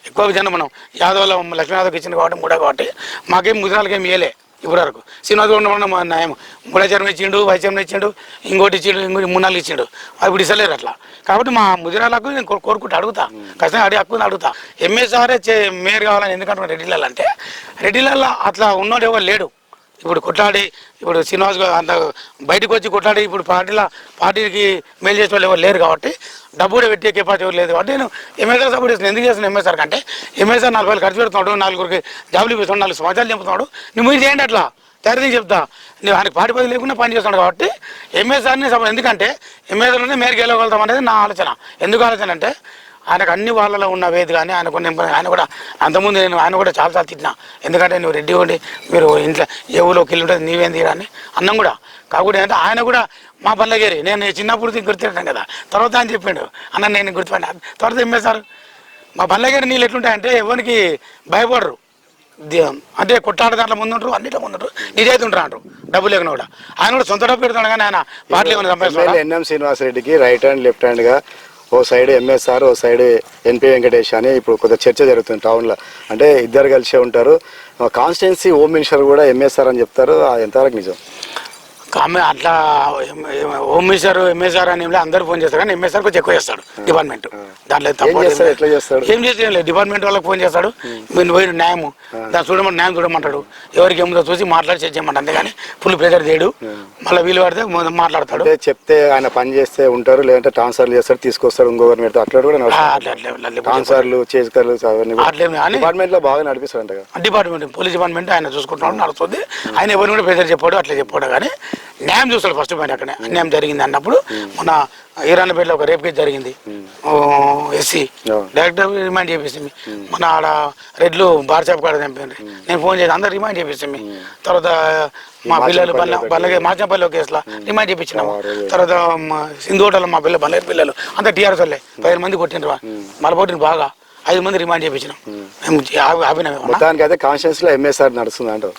ఎక్కువ జనం మనం యాదవ్లో లక్ష్మీనాథ్కి ఇచ్చింది కాబట్టి మూడో కాబట్టి మాకేం ముదిరాలకేం ఇయ్యలే ఇప్పుడు వరకు. శ్రీనివాస్ గౌడ్ న్యాయం మూడో చైర్మన్ ఇచ్చిండు, వైస్ చైర్మన్ ఇచ్చిండు, ఇంకోటి ఇచ్చిండు, 3-4 ఇచ్చిండు. ఇప్పుడు ఇస్తలేరు అట్లా. కాబట్టి మా ముదిరాలకు నేను కోరుకుంటూ అడుగుతా, ఖచ్చితంగా హక్కుని అడుగుతా. ఎంఎస్ఆర్ఏ మేయర్ కావాలని ఎందుకంటున్నా రెడ్డిలలో అంటే, రెడ్డిలలో అట్లా ఉన్నోడు ఎవరు లేడు. ఇప్పుడు కొట్లాడి ఇప్పుడు శ్రీనివాస్ అంత బయటకు వచ్చి కొట్లాడి ఇప్పుడు పార్టీకి మేలు చేసే వాళ్ళు ఎవరు లేరు కాబట్టి, డబ్బు కూడా పెట్టే కెపాసిటీ ఎవరు లేదు కాబట్టి నేను ఎంఎస్ఆర్ సపోర్ట్ చేస్తున్నాను. ఎందుకు చేస్తున్నాను ఎంఎస్ఆర్ కంటే, ఎంఎస్ఆర్ 4 వేలు ఖర్చు పెడుతున్నాడు, 4 జాబులు ఇస్తున్నాడు, 4 సంవత్సరాలు చెప్తున్నాడు. నువ్వు మీరు చేయండి అట్లా తయారీ చెప్తా. నువ్వు ఆయనకు పార్టీ పది లేకుండా పని చేస్తున్నాడు కాబట్టి ఎంఎస్ఆర్ని ఎందుకంటే ఎంఎస్ఆర్లోనే మేరకు వెళ్ళగలుగుతాం అనేది నా ఆలోచన. ఎందుకు ఆలోచన అంటే ఆయనకు అన్ని వాళ్ళలో ఉన్న వేది కానీ ఆయన కూడా అంతకుముందు ఆయన కూడా చాలా తిట్టినా, ఎందుకంటే నువ్వు రెడ్డి ఉండి మీరు ఇంట్లో ఏ ఊళ్ళోకి వెళ్ళి ఉంటుంది నీవేం తీయని అన్నం కూడా. కాకపోతే అంటే ఆయన కూడా మా బండ్లగేరి నేను చిన్నప్పుడు గుర్తుపెట్టాను కదా, తర్వాత ఆయన చెప్పిండు అన్న నేను గుర్తుపడినా, తర్వాత ఏమేశారు మా బండ్లగేరి నీళ్ళు ఎట్లుంటాయంటే ఎవరికి భయపడరు, అంటే కొట్టాడ దాంట్లో ముందుంటారు, అన్నిట్లో ముందుంటారు, నిజాయితీ ఉంటారు అంటారు, డబ్బు లేకుండా కూడా. ఆయన కూడా సొంత డబ్బు పెడుతున్నాడు కానీ ఆయన పార్టీ ఏమైనా సంపాదిస్తున్నాడు. ఎన్ఎం శ్రీనివాసరెడ్డికి రైట్ హ్యాండ్ లెఫ్ట్ హ్యాండ్గా ఓ సైడ్ ఎంఎస్ఆర్ ఓ సైడ్ ఎన్పి వెంకటేష్ అని ఇప్పుడు కొద్దిగా చర్చ జరుగుతుంది టౌన్లో. అంటే ఇద్దరు కలిసే ఉంటారు. కాన్స్టిట్యున్సీ హోమ్ మినిస్టర్ కూడా ఎంఎస్ఆర్ అని చెప్తారు, ఎంతవరకు నిజం? అట్లా హోమ్ మినిస్టర్ ఎంఎస్ఆర్ అని అందరూ ఫోన్ చేస్తారు కానీ ఎంఎస్ఆర్ కొంచెం ఎక్కువ చేస్తాడు డిపార్ట్మెంట్. దాంట్లో ఎట్లా చేస్తాడు? ఏం చేస్తే డిపార్ట్మెంట్ వాళ్ళకి ఫోన్ చేస్తాడు, మీరు పోయిన న్యాయం దాన్ని చూడమంటే న్యాయం చూడమంటాడు, ఎవరికి ఏముందో చూసి మాట్లాడి చేయమంటాడు, అంతేగాని ఫుల్ ప్రెజర్ చేయడు. మళ్ళీ వీలు పడితే మాట్లాడతాడు. చెప్తే ఆయన పని చేస్తే ఉంటారు, లేదంటే ట్రాన్స్ఫర్లు చేస్తారు, తీసుకొస్తారు ఇంకొకరిని పెడతారు, అట్లా కూడా ట్రాన్స్ఫర్లు చేసుకర్లు డిపార్ట్మెంట్ లో బాగా నడిపిస్తారంట కదా. డిపార్ట్మెంట్ పోలీస్ డిపార్ట్మెంట్ ఆయన చూసుకుంటున్నాడు, నడుస్తుంది. ఆయన ఎవరిని కూడా ప్రెజర్ చెప్పాడు, అట్లా చెప్పాడు కానీ న్యాయం చూస్తాడు ఫస్ట్ పాయింట్. అక్కడ అన్యాయం జరిగింది అన్నప్పుడు మన ఈరాన్పేటలో ఒక రేప్ కేసు జరిగింది, ఎస్సీ డైరెక్టర్ రిమాండ్ చేపిస్తుంది. మన ఆడ రెడ్లు బార్ షాప్ కాడ చంపింది, నేను ఫోన్ చేసి అందరు రిమాండ్ చేపిస్తుంది. తర్వాత మా పిల్లలు మాచంపల్లి కేసులో రిమాండ్ చేయించినాము. తర్వాత సింధోటలో మా పిల్లలు అంతా టీఆర్ఎస్ వాళ్ళే 10 మంది కొట్టిండ్రు, మళ్ళీ కొట్టిన బాగా 5 మంది రిమాండ్ చేయించినాం. మొత్తానికి కాన్షియన్స్ లో ఎంఎస్ఆర్ నడుస్తుంది అంటారు.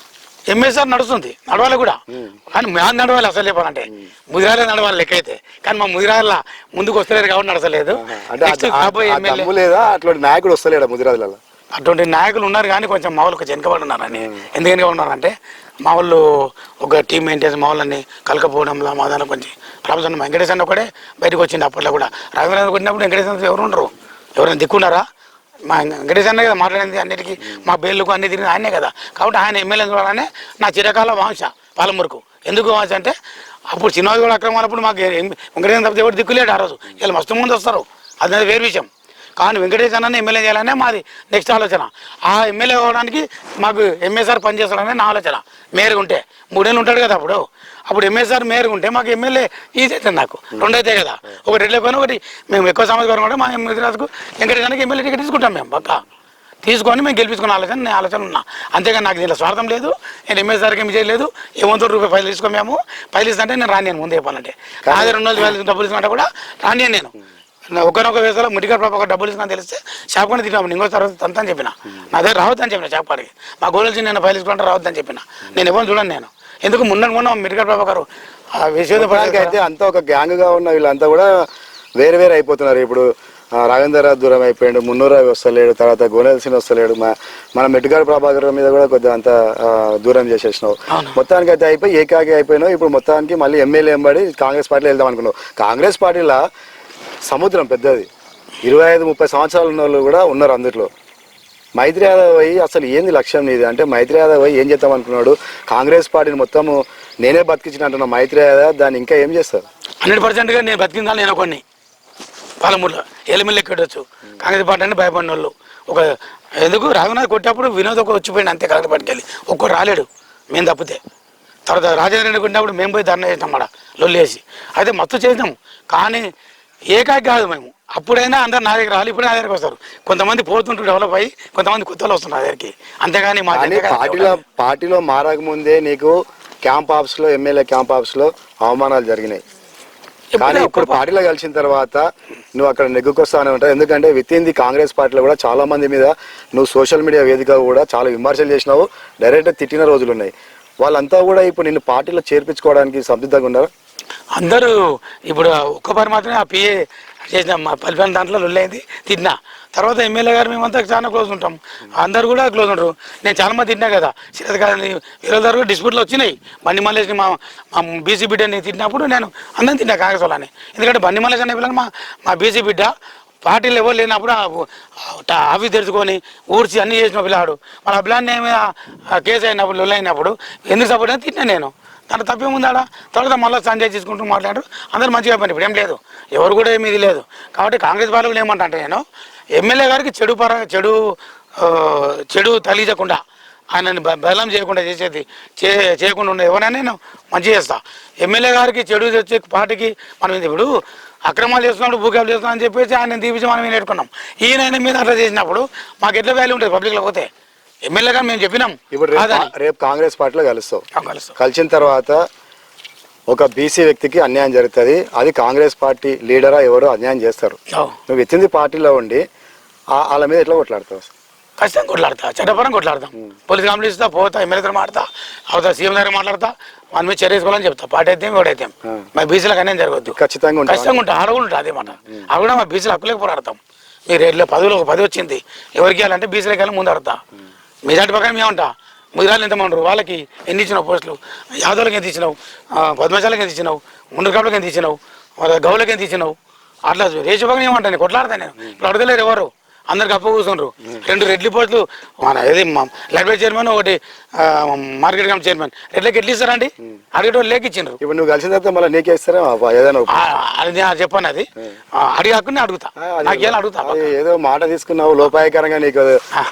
ఎంఎస్ఆర్ నడుస్తుంది, నడవాలి కూడా, కానీ మేము నడవాలి అసలు చెప్పాలంటే ముదిరాలే నడవాలి లెక్క అయితే. కానీ మా ముదిరాల ముందుకు వస్తలేదు కాబట్టి నడసలేదు. నాయకుడు వస్తలేడా ముదిరాజులలో? అటువంటి నాయకులు ఉన్నారు కానీ కొంచెం మా వాళ్ళు కొంచెం వెనకబడి ఉన్నారని. ఎందుకు వెనక ఉన్నారంటే మా వాళ్ళు ఒక టీం మెయింటైన్స్ మా వాళ్ళని కలకపోవడంలో మా దాంట్లో కొంచెం ప్రాబ్లమ్స్ ఉన్నాయి. వెంకటేష్ అన్న ఒకటే బయటకు వచ్చింది అప్పట్లో కూడా. రాఘవేంద్ర కొట్టినప్పుడు వెంకటేష్ అన్న ఎవరు ఉండరు, ఎవరైనా దిక్కున్నారా? మా వెంకటేష్ అన్న కదా మాట్లాడింది, అన్నిటికీ మా బేళ్ళకు అన్ని తిరిగి ఆయనే కదా. కాబట్టి ఆయన ఎమ్మెల్యే చూడాలనే నా చిరకాల వాంశ పాలమూరుకు. ఎందుకు వాంశ అంటే అప్పుడు శ్రీనివాస్ గౌడ్ అక్రమాలప్పుడు మాకు వెంకటేశ్వర తప్పితే ఎవరు దిక్కులేడు ఆ రోజు. ఇలా మస్తు మంది వస్తారు, అది వేరే విషయం. కానీ వెంకటేష్ అన్నని ఎమ్మెల్యే చేయాలనే మాది నెక్స్ట్ ఆలోచన. ఆ ఎమ్మెల్యే అవ్వడానికి మాకు ఎంఎస్ఆర్ పనిచేస్తాడనే నా ఆలోచన. మేయర్గా ఉంటే 3 ఏళ్ళు ఉంటాడు కదా అప్పుడు ఎంఎస్ఆర్ మేయర్గా ఉంటే మాకు ఎమ్మెల్యే ఈజీ అవుతుంది. నాకు 2 అవుతాయి కదా, ఒకటి రెడ్లకొని ఒకటి మేము ఎక్కువ సమాజం కూడా మా ముదిరాజుకు వెంకటేష్ అన్నకి ఎమ్మెల్యే టికెట్ తీసుకుంటాం మేము పక్క తీసుకొని మేము గెలిపించుకున్న నేను ఆలోచన ఉన్నా. అంతేగాని నాకు దీంట్లో స్వార్థం లేదు, నేను ఎంఎస్ఆర్కి ఏమి చేయలేదు. ఏమంతో రూపాయి ఫైల్ తీసుకో, మేము ఫైల్ ఇస్తుంటే నేను రానియను. ముందు చెప్పాలంటే అదే 200 డబ్బులు ఇస్తున్నట్టు కూడా రానియను. నేను ఒకనొక వేసలో ముడిగా ఒక డబ్బులు ఇసుకొని తెలిస్తే షాప్ కొని తిన్నాము. ఇంకో తర్వాత అంతా అని చెప్పిన, నా దగ్గర రావద్దని చెప్పిన షాప్ కాడికి. మా గోల్చి నేను ఫైల్ తీసుకుంటే రావద్దని చెప్పిన. నేను ఎవరు చూడండి, నేను ఎందుకు మొన్న మిడికల్ ప్రభాకర్ విశ్వవిద్యాలయానికి అయితే అంతా ఒక గ్యాంగ్గా ఉన్న వీళ్ళంతా కూడా వేరే అయిపోతున్నారు. ఇప్పుడు రాఘవేంద్ర దూరం అయిపోయాడు, మున్నూరావి వస్తలేడు, తర్వాత గోనెల్సిన వస్తలేడు, మన మెట్టుగాడు ప్రభాకర్ మీద కూడా కొద్దిగా అంత దూరం చేసేసినావు. మొత్తానికి అయితే అయిపోయి ఏకాకి అయిపోయినావు. ఇప్పుడు మొత్తానికి మళ్ళీ ఎమ్మెల్యే ఎంబడి కాంగ్రెస్ పార్టీలో వెళ్దాం అనుకున్నావు. కాంగ్రెస్ పార్టీలో సముద్రం పెద్దది, 25-30 సంవత్సరాలు ఉన్న వాళ్ళు కూడా ఉన్నారు అందులో. మైత్రి యాదవ్ అయ్యి అసలు ఏంది లక్ష్యం నీది అంటే, మైత్రి యాదవ్ అయ్యి ఏం చేద్దాం అనుకున్నాడు? కాంగ్రెస్ పార్టీని మొత్తము నేనే బతికించిన అంటున్నా మైత్రి యాదవ్, దాన్ని ఇంకా ఏం చేస్తారు? 100%గా నేను బతికిందా నేను కొన్ని పాలమూరులో ఎలిమిల్ ఎక్కడొచ్చు. కాంగ్రెస్ పార్టీ అంటే భయపడిన వాళ్ళు ఒక ఎందుకు రాఘునాథ్ కొట్టినప్పుడు వినోద్ ఒక వచ్చిపోయింది అంతే. కాంగ్రెస్ పార్టీకి వెళ్ళి ఒక్కరు రాలేడు మేము తప్పితే. తర్వాత రాజేంద్ర రెడ్డి కొట్టినప్పుడు మేము పోయి ధర్నా చేసినాం అక్కడ లొల్లి వేసి, అయితే మస్తు చేసినాం. కానీ ఏకాకి కాదు మేము. అప్పుడైనా అందరు నా దగ్గర రావాలి, ఇప్పుడు నా దగ్గరికి వస్తారు. కొంతమంది పోతుంటారు డెవలప్ అయ్యి, కొంతమంది కొత్తలు వస్తున్నారు నా దగ్గరికి. అంతేగాని మా పార్టీలో మారకముందే నీకు క్యాంప్ ఆఫీస్లో ఎమ్మెల్యే క్యాంప్ ఆఫీస్లో అవమానాలు జరిగినాయి. కానీ ఇప్పుడు పార్టీలో కలిసిన తర్వాత నువ్వు అక్కడ నెగ్గుకొస్తానే ఉంటావు. ఎందుకంటే విత్ ఇన్ ది కాంగ్రెస్ పార్టీలో కూడా చాలా మంది మీద నువ్వు సోషల్ మీడియా వేదిక కూడా చాలా విమర్శలు చేసినావు, డైరెక్ట్ తిట్టిన రోజులు ఉన్నాయి. వాళ్ళంతా కూడా ఇప్పుడు నిన్ను పార్టీలో చేర్పించుకోవడానికి సంసిద్ధంగా ఉన్నారు. అందరూ ఇప్పుడు ఒక్కసారి మాత్రమే ఆ పిఏ చేసిన మా పల్లిపల్లి దాంట్లో లొల్లైంది, తిన్నా. తర్వాత ఎమ్మెల్యే గారు మేమంతా చాలా క్లోజ్ ఉంటాం, అందరు కూడా క్లోజ్ ఉంటారు. నేను చాలా మంది తిన్నా కదా, శరత్ గారిని వీళ్ళందరూ డిస్ప్యూట్లు వచ్చినాయి. బండి మల్లేష్ని మా బీసీ బిడ్డని తిట్టినప్పుడు నేను అందరం తిన్నా కాంగ్రెస్ వాళ్ళని. ఎందుకంటే బండి మల్లేష్ అనే పిల్లలు మా బీసీ బిడ్డ పార్టీలు ఎవరు లేనప్పుడు ఆఫీస్ తెరుచుకొని ఊడ్చి అన్నీ చేసిన పిల్లాడు. మన అభిలాన్ని కేసు అయినప్పుడు లొల్లి అయినప్పుడు ఎందుకు సపోర్ట్ అని తిన్నా నేను. దాంట్లో తప్పేముందాడా? తర్వాత మళ్ళీ సంజయ్ తీసుకుంటూ మాట్లాడారు, అందరూ మంచిగా పని. ఇప్పుడు ఏం లేదు, ఎవరు కూడా ఏమి ఇది లేదు. కాబట్టి కాంగ్రెస్ పార్టీలు ఏమంటే నేను ఎమ్మెల్యే గారికి చెడు తగిలించకుండా ఆయనని బదలం చేయకుండా చేసేది చేయకుండా ఉండే ఎవరైనా నేను మంచి చేస్తా. ఎమ్మెల్యే గారికి చెడు వచ్చే పార్టీకి మనం ఇప్పుడు అక్రమాలు చేస్తున్నాడు భూకాలు చేస్తున్నాం అని చెప్పేసి ఆయన తీపించి మనం నేర్చుకున్నాం. ఈయన మీద అట్లా చేసినప్పుడు మాకు ఎట్లా వాల్యూ ఉంటుంది పబ్లిక్లో పోతే? ఎమ్మెల్యే గారు మేము చెప్పినాం. ఇప్పుడు రేపు కాంగ్రెస్ పార్టీలో కలుస్తావు, కలిసిన తర్వాత ఒక బీసీ వ్యక్తికి అన్యాయం జరుగుతుంది, అది కాంగ్రెస్ పార్టీ లీడరా ఎవరో అన్యాయం చేస్తారు, నువ్వు ఎత్తింది పార్టీలో ఉండి వాళ్ళ మీద ఎట్లా కొట్లాడతావు? ఖచ్చితంగా కొట్లాడతా, చట్టపరం కొట్లాడతాం. పోలీస్ కంప్లైంట్ ఇస్తా, పోతా, ఎమ్మెల్యేతో మాట్లాడతా, అవుతా, సీఎం దగ్గర మాట్లాడతా, మన మీద చర్య తీసుకోవాలని చెప్తా. పార్టీ అయితే ఓడైతే మా బీసీలకు అన్యాయం జరగద్దు, ఖచ్చితంగా ఉంటా, అడవులు ఉంటా. అదే మాట అవి కూడా మా బీసీలు హక్కులేక పోరాడతాం. మీరు రేట్లో 10 వచ్చింది ఎవరికి వెళ్ళాలంటే బీసీలకు వెళ్ళి ముందు ఆడతా. మెజార్టీ ప్రకారం ఏమంటా ముదిరాలు ఎంతమంటారు, వాళ్ళకి ఎన్ని ఇచ్చినావు పోస్టులు, యాదవులకు ఎంత ఇచ్చినావు, పద్మశాలకు ఎంత ఇచ్చినావు, ముండకాపులకు ఎంత ఇచ్చినావు, వాళ్ళ గౌలకు ఎంత ఇచ్చినావు, అట్లా రేషోపకం ఏమంటాను కొట్లాడతాను నేను. ఇప్పుడు అడగలేరు ఎవరు, అందరికి అప్పు కూర్చుండ్రు. 2 రెడ్లు పోస్టులు మన ఏది లైబ్రరీ చైర్మన్, ఒకటి మార్కెట్ కమిటీ చైర్మన్, రెడ్లకి ఎట్లు ఇస్తారండి? అడిగేటోళ్ళు లేక ఇచ్చిండ్రు. ఇప్పుడు నువ్వు కలిసిన తర్వాత మళ్ళీ నీకే ఇస్తారా ఏదైనా? అది నేను చెప్పాను, అది అడిగి హక్కుని అడుగుతా, నాకు ఎలా అడుగుతా. ఏదో మాట తీసుకున్నావు లోపాయకరంగా, నీకు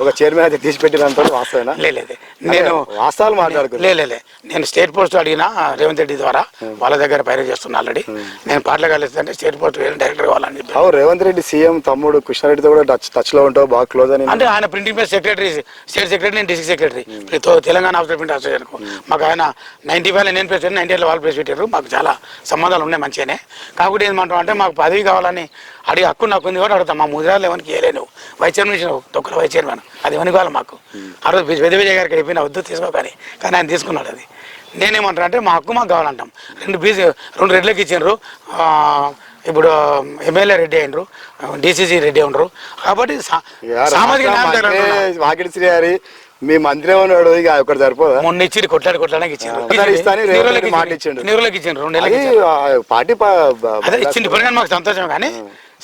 ఒక చైర్మన్ అయితే తీసి పెట్టినంత వాస్తవేనా? లేదు, నేను వాస్తవాలు మాట్లాడుకో. లేదు, నేను స్టేట్ పోస్ట్ అడిగినా రేవంత్ రెడ్డి ద్వారా, వాళ్ళ దగ్గర పైరు చేస్తున్నా ఆల్రెడీ. నేను పార్టీలో కలిస్తే స్టేట్ పోస్ట్ డైరెక్టర్ కావాలని చెప్పి. రేవంత్ రెడ్డి సీఎం తమ్ముడు కృష్ణారెడ్డితో కూడా టచ్ లో ఉంటావు, బాగా క్లోజ్ అని. అంటే ఆయన printing press secretary, state secretary, నేను district secretary Telangana after print association. మాకు ఆయన 95 నేను ప్రెస్ పెట్టాను, 98 వాళ్ళు ప్రెస్ పెట్టారు. మాకు చాలా సంబంధాలు ఉన్నాయి మంచిగానే. కాకపోతే ఏమంటాం అంటే మాకు పదవి కావాలని అడిగి హక్కు నాకు ఉంది కూడా అడుగుతాం. మా ముదిరాలు ఎవరికి వేయలేను, వైస్ చైర్మన్ ఇచ్చినావు, తొక్కల వైస్ చైర్మన్, అది ఎవరికి కావాలి మాకు. ఆ రోజు పెద్ద విజయ్ గారికి అయిపోయినా వద్దు తీసుకోకని, కానీ ఆయన తీసుకున్నాడు. అది నేనేమంటాను అంటే మా హక్కు మాకు కావాలంటాం. 2 రెడ్లకి ఇచ్చినారు, ఇప్పుడు ఎమ్మెల్యే రెడ్డి అయినరు, డిసిసి రెడ్డి అయినరు. కాబట్టి సామాజిక మీ మంత్రి ఉన్నాడు, ఇక ఒకటి సరిపోదా? మొన్న ఇచ్చి కొట్లాడడానికి ఇచ్చిండ్రు, పార్టీ అదే ఇచ్చింది. ఇప్పుడు కానీ మాకు సంతోషం. కానీ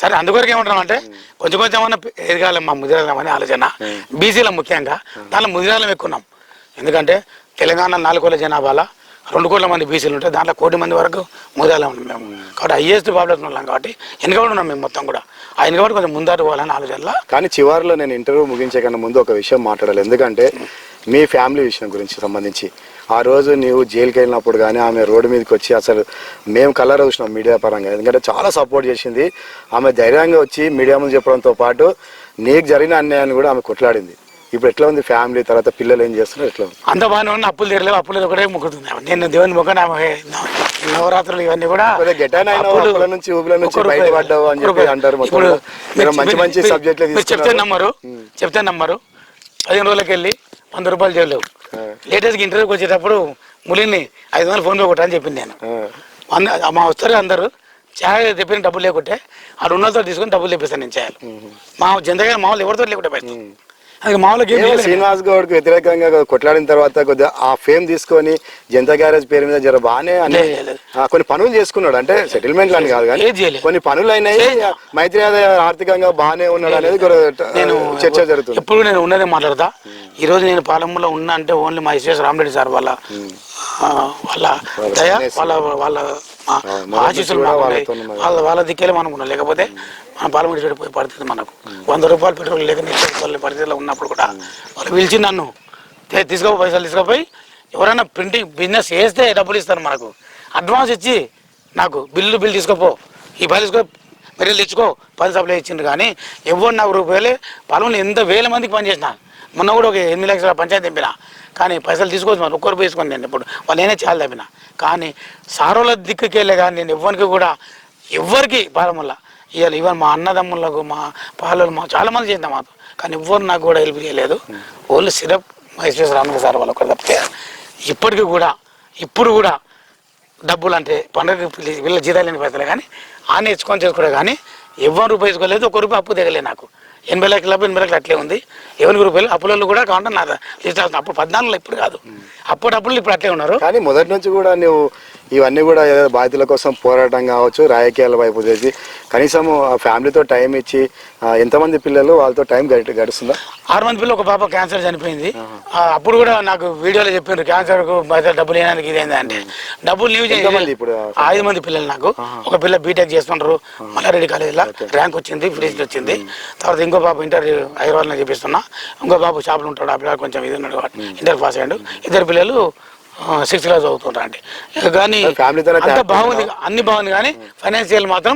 సరే, అందుకొరకు ఏమంటున్నాం అంటే కొంచెం ఏమన్నా ఎదగాలి మా ముదిరాలం అనే ఆలోచన బీసీలో ముఖ్యంగా. దాంట్లో ముదిరాలం ఎక్కున్నాం. ఎందుకంటే తెలంగాణ 4 కోట్ల జనాభాలో 2 కోట్ల మంది బీసీలు ఉంటాయి, దాంట్లో 1 కోటి మంది వరకు ముదిరాలం ఉన్నాం మేము. కాబట్టి హైయెస్ట్ పాపులేషన్ ఉన్నాం కాబట్టి వెనుకబడి ఉన్నాం మేము మొత్తం కూడా. ఆ వెనుకబడి కొంచెం ముందాటు పోవాలని ఆలోచనలో. కానీ చివరిలో నేను ఇంటర్వ్యూ ముగించే కన్నా ముందు ఒక విషయం మాట్లాడాలి. ఎందుకంటే మీ ఫ్యామిలీ విషయం గురించి సంబంధించి ఆ రోజు నీవు జైలుకి వెళ్ళినప్పుడు కానీ ఆమె రోడ్డు మీదకి వచ్చి అసలు మేము కలర్ చూసినాం మీడియా పరంగా, ఎందుకంటే చాలా సపోర్ట్ చేసింది. ఆమె ధైర్యంగా వచ్చి మీడియా ముందు చెప్పడంతో పాటు నీకు జరిగిన అన్యాయాన్ని కూడా ఆమె కొట్లాడింది. ఇప్పుడు ఎట్లా ఉంది ఫ్యామిలీ, తర్వాత పిల్లలు ఏం చేస్తున్నారు, ఎట్లా ఉంది? అంత బాగానే ఉన్న, అప్పులు తీరలేవు, అప్పులు ఒకటే మొక్కుతుంది. నేను దేవుని మొక్క నవరాత్రులు ఇవన్నీ కూడా చెప్తే నమ్మరు. 15 రోజులకి వెళ్ళి 100 రూపాయలు చేయలేవు. లేటెస్ట్గా ఇంటర్వ్యూకి వచ్చేటప్పుడు ములిని 500 ఫోన్లో కొట్టని చెప్పింది నేను. మా వస్తారు అందరూ ఛాయ్ తెప్పిన డబ్బులు లేకుంటే ఆ రుణాలతో తీసుకుని డబ్బులు తెప్పిస్తాను నేను ఛాయలు. మా జనతగా మామూలు ఎవరితో లేకుంటే పెడతాను. శ్రీనివాస్ గౌడ్ కు వ్యతిరేకంగా కొట్లాడిన తర్వాత కొద్దిగా ఆ ఫేమ్ తీసుకొని జనతా గ్యారేజ్ పేరు మీద జర బాగానే కొన్ని పనులు చేసుకున్నాడు. అంటే సెటిల్మెంట్ అని కాదు కానీ కొన్ని పనులు అయినాయి. మైత్రి ఆర్థికంగా బాగానే ఉన్నాడు అనేది నేను చర్చ జరుగుతుంది. ఎప్పుడు నేను ఉన్నదే మాట్లాడతా. ఈ రోజు నేను పాలెంలో ఉన్నా అంటే ఓన్లీ మా ఎస్ఎస్ రామరెడ్డి సార్ వాళ్ళ దయ, వాళ్ళ ఆశీస్సులు వాళ్ళ దిక్కేలే మనం ఉన్నాం. లేకపోతే మన పార్లమెంట్ సైడ్ పోయే పరిస్థితి మనకు 100 రూపాయలు పెట్రోల్ లేక పరిస్థితిలో ఉన్నప్పుడు కూడా వాళ్ళు పిలిచి నన్ను తీసుకోపోయి పైసలు తీసుకుపోయి ఎవరైనా ప్రింటింగ్ బిజినెస్ చేస్తే డబ్బులు ఇస్తారు మనకు. అడ్వాన్స్ ఇచ్చి నాకు బిల్లు తీసుకోపో, ఈ పని తీసుకో, మెటీరియల్ తెచ్చుకో, 10 సప్లై ఇచ్చిండ్రు. కానీ ఎవరు నాకు రూపాయలే పాలెంలో ఎంత వేల మందికి పనిచేసిన. మొన్న కూడా ఒక 8 లక్షల పంచాయతీ తెంపిన. కానీ పైసలు తీసుకోవచ్చు మనం, ఒక్కరు వేసుకొని నేను ఇప్పుడు వాళ్ళు నేనే చాలా తప్పిన. కానీ సారోల దిక్కుకెళ్ళే కానీ నేను ఎవ్వరికి పాలెంలో ఇవాళ ఈవెన్ మా అన్నదమ్ములకు మా పాలలు మా చాలా మంది చేద్దాం మాతో. కానీ ఎవ్వరు నాకు కూడా హెల్ప్ చేయలేదు. ఓన్లీ సిరప్ మా ఎస్ఎస్ రామరెడ్డి సార్ వాళ్ళు ఒకరు తప్పితే ఇప్పటికీ కూడా ఇప్పుడు కూడా డబ్బులు అంటే పండుగ వీళ్ళ జీతాలు లేని పైసలే కానీ ఆయన ఇచ్చుకొని చేసుకోవడం. కానీ ఎవరు రూపాయి తీసుకోలేదు, 1 రూపాయి అప్పు దిగలేదు నాకు. 80 లక్షలు 80 లక్షలు అట్లే ఉంది. 70 రూపాయలు అప్పులలో కూడా కావాలంటే నా లిస్ట్ అవుతుంది. అప్పుడు 14లో ఇప్పుడు కాదు, అప్పుడు అప్పులు ఇప్పుడు అట్లే ఉన్నారు. కానీ మొదటి నుంచి కూడా నువ్వు ఇవన్నీ కూడా ఏదో బాధితుల కోసం పోరాటం కావచ్చు, రాజకీయాల వైపు చేసి కనీసం ఆ ఫ్యామిలీతో టైం ఇచ్చి ఎంతమంది పిల్లలు వాళ్ళతో టైం గడుస్తుందా? 6 మంది పిల్లలు, ఒక పాప క్యాన్సర్ చనిపోయింది. అప్పుడు కూడా నాకు వీడియోలో చెప్పిండ్రు క్యాన్సర్ కు డబ్బులు వేయడానికి ఇదేంది అంటే, డబ్బులు నీవు ఇప్పుడు 5 మంది పిల్లలు నాకు. ఒక పిల్ల బీటెక్ చేస్తుండ్రు మల్లారెడ్డి కాలేజీలో, ర్యాంక్ వచ్చింది, ఫీజు వచ్చింది. తర్వాత ఇంకో పాప ఇంటర్ హైదరాబాద్లో చేపిస్తున్నా, ఇంకో బాబు షాపులు ఉంటాడు, ఆ పిల్లలు కొంచెం ఇది ఉన్నాడు, ఇంటర్ పాస్ అయ్యాడు. 2 పిల్లలు 6th క్లాస్ చదువుతుంటారు అండి. కానీ అంత బాగుంది, అన్ని బాగుంది, కానీ ఫైనాన్షియల్ మాత్రం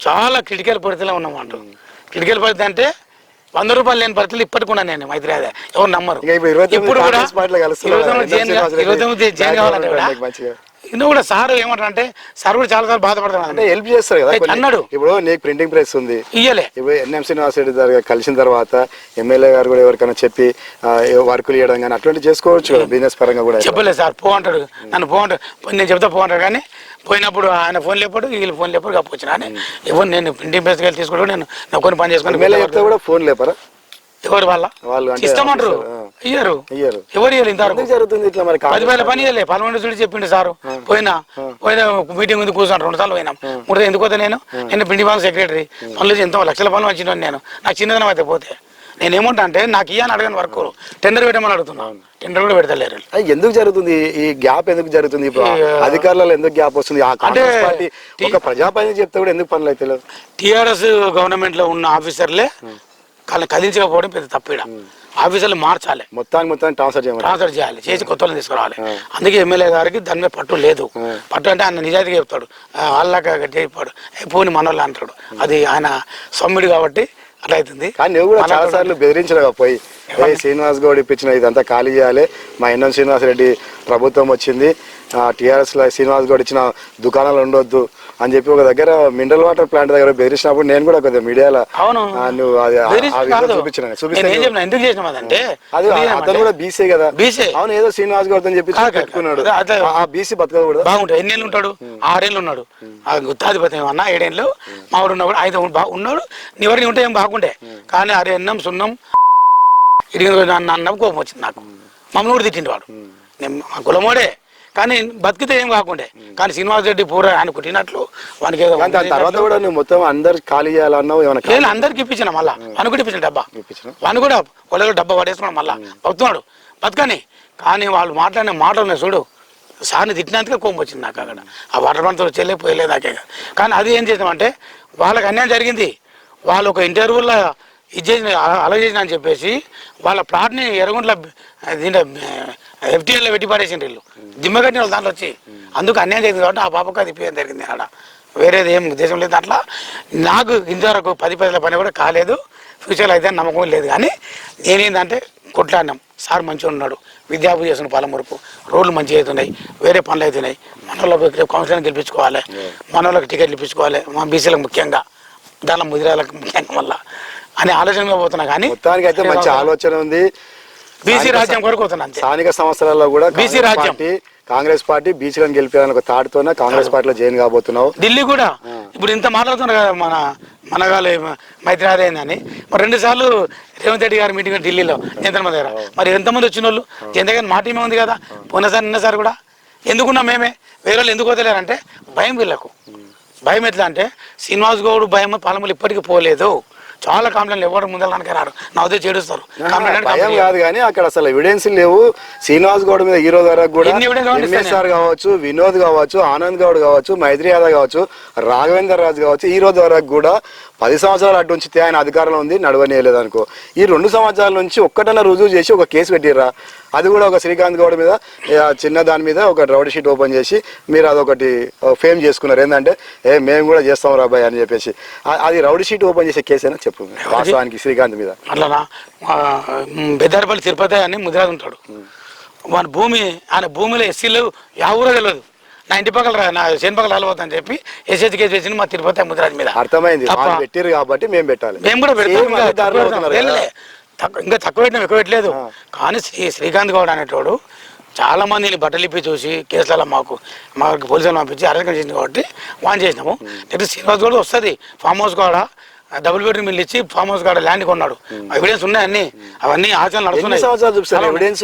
చాలా క్రిటికల్ పరిస్థితిలో ఉన్నామంట. క్రిటికల్ పరిస్థితి అంటే 100 రూపాయలు లేని పరిస్థితులు ఇప్పటికి కూడా నేను మైత్రి అదే ఎవరు నమ్మరు. ఇప్పుడు కూడా 29 జైన్ కావాలంటే కూడా నువ్వు కూడా సార్ ఏమంటారు అంటే, సార్ కూడా చాలా సార్లు బాధపడతాను అంటే హెల్ప్ చేస్తారు కదా అన్నాడు. ఇప్పుడు నీకు ప్రింటింగ్ ప్రెస్ ఉంది, ఇయ్యలే. ఇప్పుడు ఎన్ఎం శ్రీనివాసరెడ్డి కలిసిన తర్వాత ఎమ్మెల్యే గారు కూడా ఎవరికైనా చెప్పి వర్కులు ఇవ్వడం కానీ అటువంటి చేసుకోవచ్చు కదా, బిజినెస్ పరంగా కూడా. చెప్పలేదు సార్, పో అంటాడు నన్ను, పో అంటాడు, నేను చెప్తా పో అంటాడు. కానీ పోయినప్పుడు ఆయన ఫోన్ లేపాడు, వీళ్ళు ఫోన్ లేపాడు, కప్పొచ్చిన అని ఎవరు నేను ప్రింటింగ్ ప్రెస్కి వెళ్ళి తీసుకుంటాడు, నేను కొన్ని పని చేసుకుని ఎమ్మెల్యే చెప్తే కూడా ఫోన్ లేపరా ఎవరు వాళ్ళు ఇష్టమంటారు, ఇయ్యరు. ఎవరు ఇయ్యారు ఇంతవరకు జరుగుతుంది ఇట్లా మరి 10 వేల పని ఇవ్వలే. 11 చూడి చెప్పిండు సారు. పోయిన మీటింగ్ ముందు కూర్చొని 2 సార్లు పోయినాం. 3 ఎందుకు పోతే నేను ప్రింటింగ్ వాళ్ళ సెక్రటరీ పనులు ఎంతో లక్షల పనులు వచ్చినాను నేను. నాకు చిన్నదనం అయితే పోతే నేను ఏమంటా అంటే, నాకు ఇయ్యని అడగని వర్క్ టెండర్ పెట్టమని అడుగుతున్నాను, టెండర్ కూడా పెడతలేరు. ఎందుకు జరుగుతుంది ఈ గ్యాప్? ఎందుకు జరుగుతుంది? ఇప్పుడు అధికారులలో ఎందుకు గ్యాప్ వస్తుంది? అంటే ఒక ప్రజాపతి చెప్తే కూడా ఎందుకు పనులు అయితే? టీఆర్ఎస్ గవర్నమెంట్ లో ఉన్న ఆఫీసర్లే కదిలించకపోవడం పెద్ద తప్పిడ. ఆఫీసర్లు మార్చాలి, మొత్తం ట్రాన్స్ఫర్ చేయాలి, చేసి కొత్త వాళ్ళని తీసుకురావాలి. అందుకే ఎమ్మెల్యే గారికి దాని మీద పట్టు లేదు. పట్టు అంటే ఆయన నిజాయితీగా చెప్తాడు, వాళ్ళగా చెప్పాడు, పోని మనోళ్ళు అంటాడు. అది ఆయన సొమ్మిడి కాబట్టి అట్లా అవుతుంది. కానీ నువ్వు కూడా చాలా సార్లు బెదిరించలేక పోయి శ్రీనివాస్ గౌడ్ ఇప్పించిన ఇదంతా ఖాళీ చేయాలి, మా ఎన్ఎం శ్రీనివాసరెడ్డి ప్రభుత్వం వచ్చింది, టీఆర్ఎస్ లో శ్రీనివాస్ గౌడ్ ఇచ్చిన దుకాణాలు ఉండొద్దు అని చెప్పి ఒక దగ్గర మినరల్ వాటర్ ప్లాంట్ దగ్గర బెదిరించినప్పుడు నేను కూడా కొద్దిగా మీడియాలో చూపించిన. ఎందుకు చేసినాం అదంటే, అది అతను కూడా బీసీ కదా, అవును ఏదో శ్రీనివాస్ గౌడ్ అని చెప్పి పెట్టుకున్నాడు. ఆ బీసీ బతకదు కూడా బాగుంటాడు. ఎన్ని ఏళ్ళు ఉంటాడు? 6 ఏళ్ళు ఉన్నాడు. ఆ గుత్తాధిపతి అన్న 7 ఏళ్ళు మా ఊరు ఉన్నా కూడా 5 ఉన్నాడు. ఎవరిని ఉంటే ఏం బాగుండే, కానీ అరే అన్నం సున్నం ఇడిగిన అన్నం కోపం వచ్చింది నాకు. మమ్మల్ని కూడా తిట్టిండు వాడు, నేను మా కులమోడే, కానీ బతికితే ఏం కాకుండే. కానీ శ్రీనివాస్ రెడ్డి పూర ఆయన కుట్టినట్లు వానికి తర్వాత కూడా నువ్వు మొత్తం అందరు ఖాళీ చేయాలన్నావు. నేను అందరికి ఇప్పించిన, మళ్ళా వాని కూడా ఇప్పించిన డబ్బా, వాని కూడా వాళ్ళలో డబ్బా పడేసుకున్నాడు, మళ్ళా బతుకున్నాడు బతకని. కానీ వాళ్ళు మాట్లాడిన మాటలు చూడు, సార్ని తిట్టినందుకే కోపం వచ్చింది నాకు. అక్కడ ఆ వాటర్ ప్లాంట్తో చెల్లిపోయలేదు నాకే. కానీ అది ఏం చేసామంటే, వాళ్ళకి అన్యాయం జరిగింది. వాళ్ళు ఒక ఇంటర్వ్యూలో ఇది చేసిన అలా చేసిన అని చెప్పేసి వాళ్ళ ప్లాట్ని ఎర్రగుంట్ల దీంట్లో ఎఫ్టీఎల్లో పెట్టి పడేసిండ్రు వీళ్ళు, దిమ్మ కట్టిన వాళ్ళు దాంట్లో వచ్చి. అందుకు అన్యాయం జరిగింది కాబట్టి ఆ పాపకు అది ఇప్పేయడం జరిగింది. అక్కడ వేరేది ఏం ఉద్దేశం లేదు. అట్లా నాకు ఇంతవరకు 10 పైసల పని కూడా కాలేదు, ఫ్యూచర్లో అయితే నమ్మకం లేదు. కానీ నేనేంటంటే కొట్లాడినాం, సార్ మంచిగా ఉన్నాడు, విద్యాభి చేస్తున్న పాలమురుపు, రోడ్లు మంచిగా అవుతున్నాయి, వేరే పనులు అవుతున్నాయి, మన వాళ్ళకి కౌన్సిలర్ని గెలిపించుకోవాలి, మన వాళ్ళకి టికెట్లు ఇప్పించుకోవాలి, మా బీసీలకు ముఖ్యంగా, దానిలో ముదిరాలకు ముఖ్యంగా మళ్ళా అనే ఆలోచనగా పోతున్నా. కానీ మొత్తానికి అయితే మంచి ఆలోచన ఉంది. బీసీ రాజ్యం కొరకు పోతున్నాను. స్థానిక సంవత్సరాల్లో కూడా బీసీ రాజ్యం, కాంగ్రెస్ పార్టీ బీసీలను గెలిపాలని ఒక తాడుతోనే కాంగ్రెస్ పార్టీలో జాయిన్ కాబోతున్నావు. ఢిల్లీ కూడా ఇప్పుడు ఇంత మాట్లాడుతున్నారు కదా, మనగాలి మైత్రి అదేందని. మరి 2 సార్లు రేవంత్ రెడ్డి గారి మీటింగ్ ఢిల్లీలో జంతర్ దగ్గర, మరి ఎంతమంది వచ్చిన వాళ్ళు? జంతర్ గారి మా టీమే ఉంది కదా, పోయినసారి నిన్నసారి కూడా. ఎందుకున్నాం మేమే, వేరే వాళ్ళు ఎందుకు వదిలేరంటే భయం. వీళ్ళకు భయం ఎట్లా అంటే, శ్రీనివాస్ గౌడ్ భయం పాలమూలు ఇప్పటికీ పోలేదు. చాలా కంప్లైంట్లు ఎవరు ముందరానికి రారు, నా ఉదయం చేడుస్తారు. భయం కాదు కానీ అక్కడ అసలు ఎవిడెన్స్ లేవు. శ్రీనివాస్ గౌడ్ మీద ఈ రోజు వరకు కూడా ఎంఎస్ఆర్ కావచ్చు, వినోద్ కావచ్చు, ఆనంద్ గౌడ్ కావచ్చు, మైత్రి యాదవ్ కావచ్చు, రాఘవేందర్ రాజు కావచ్చు, ఈ రోజు వరకు కూడా 10 సంవత్సరాలు అడ్డు ఉంచితే ఆయన అధికారంలో ఉంది, నడవనేయలేదు అనుకో. ఈ 2 సంవత్సరాల నుంచి ఒక్కటన్నా రుజువు చేసి ఒక కేసు పెట్టిర్రా? అది కూడా ఒక శ్రీకాంత్ గౌడ్ మీద చిన్న దాని మీద ఒక రౌడీ షీట్ ఓపెన్ చేసి మీరు అదొకటి ఫేమ్ చేసుకున్నారు. ఏంటంటే మేము కూడా చేస్తాం రాబాయ్ అని చెప్పేసి. అది రౌడీ షీట్ ఓపెన్ చేసే కేసేనా చెప్పు వాస్తవానికి శ్రీకాంత్ మీద? అట్లా బెదారపల్లి తిరుపతి అని ముదిరాజు ఉంటాడు, మన భూమి, ఆయన భూమిలో ఎస్సీలు ఎవరో తెలియదు, నా ఇంటి పక్కల నా చేను పక్కల రాలిపోతుందని చెప్పి ఎస్ఎస్సీ కేసు వేసింది మా తిరుపతి ముదిరాజు మీద. అర్థమైంది, పెట్టారు కాబట్టి మేము పెట్టాలి, మేము కూడా పెడతాం. ఇంకా తక్కువ పెట్టినాం, ఎక్కువ పెట్టలేదు. కానీ శ్రీకాంత్ గౌడ్ అనేటోడు చాలా మందిని బట్టలు ఇప్పి చూసి కేసులలో మాకు పోలీసులు పంపించి అరెస్ట్ చేసింది కాబట్టి వాన్ చేసినాము. నెక్స్ట్ శ్రీనివాస్ గౌడ్ వస్తుంది ఫామ్ హౌస్ కూడా డబుల్ బెడ్రూమ్ ఇల్లు ఇచ్చి ఫామ్ హౌస్ కాడ ల్యాండ్ కొన్నాడు. ఎవిడెన్స్ ఉన్నాయి, అవన్నీ ఆచరణ నడుస్తున్నాయి. సంవత్సరాలు చూపిస్తారు,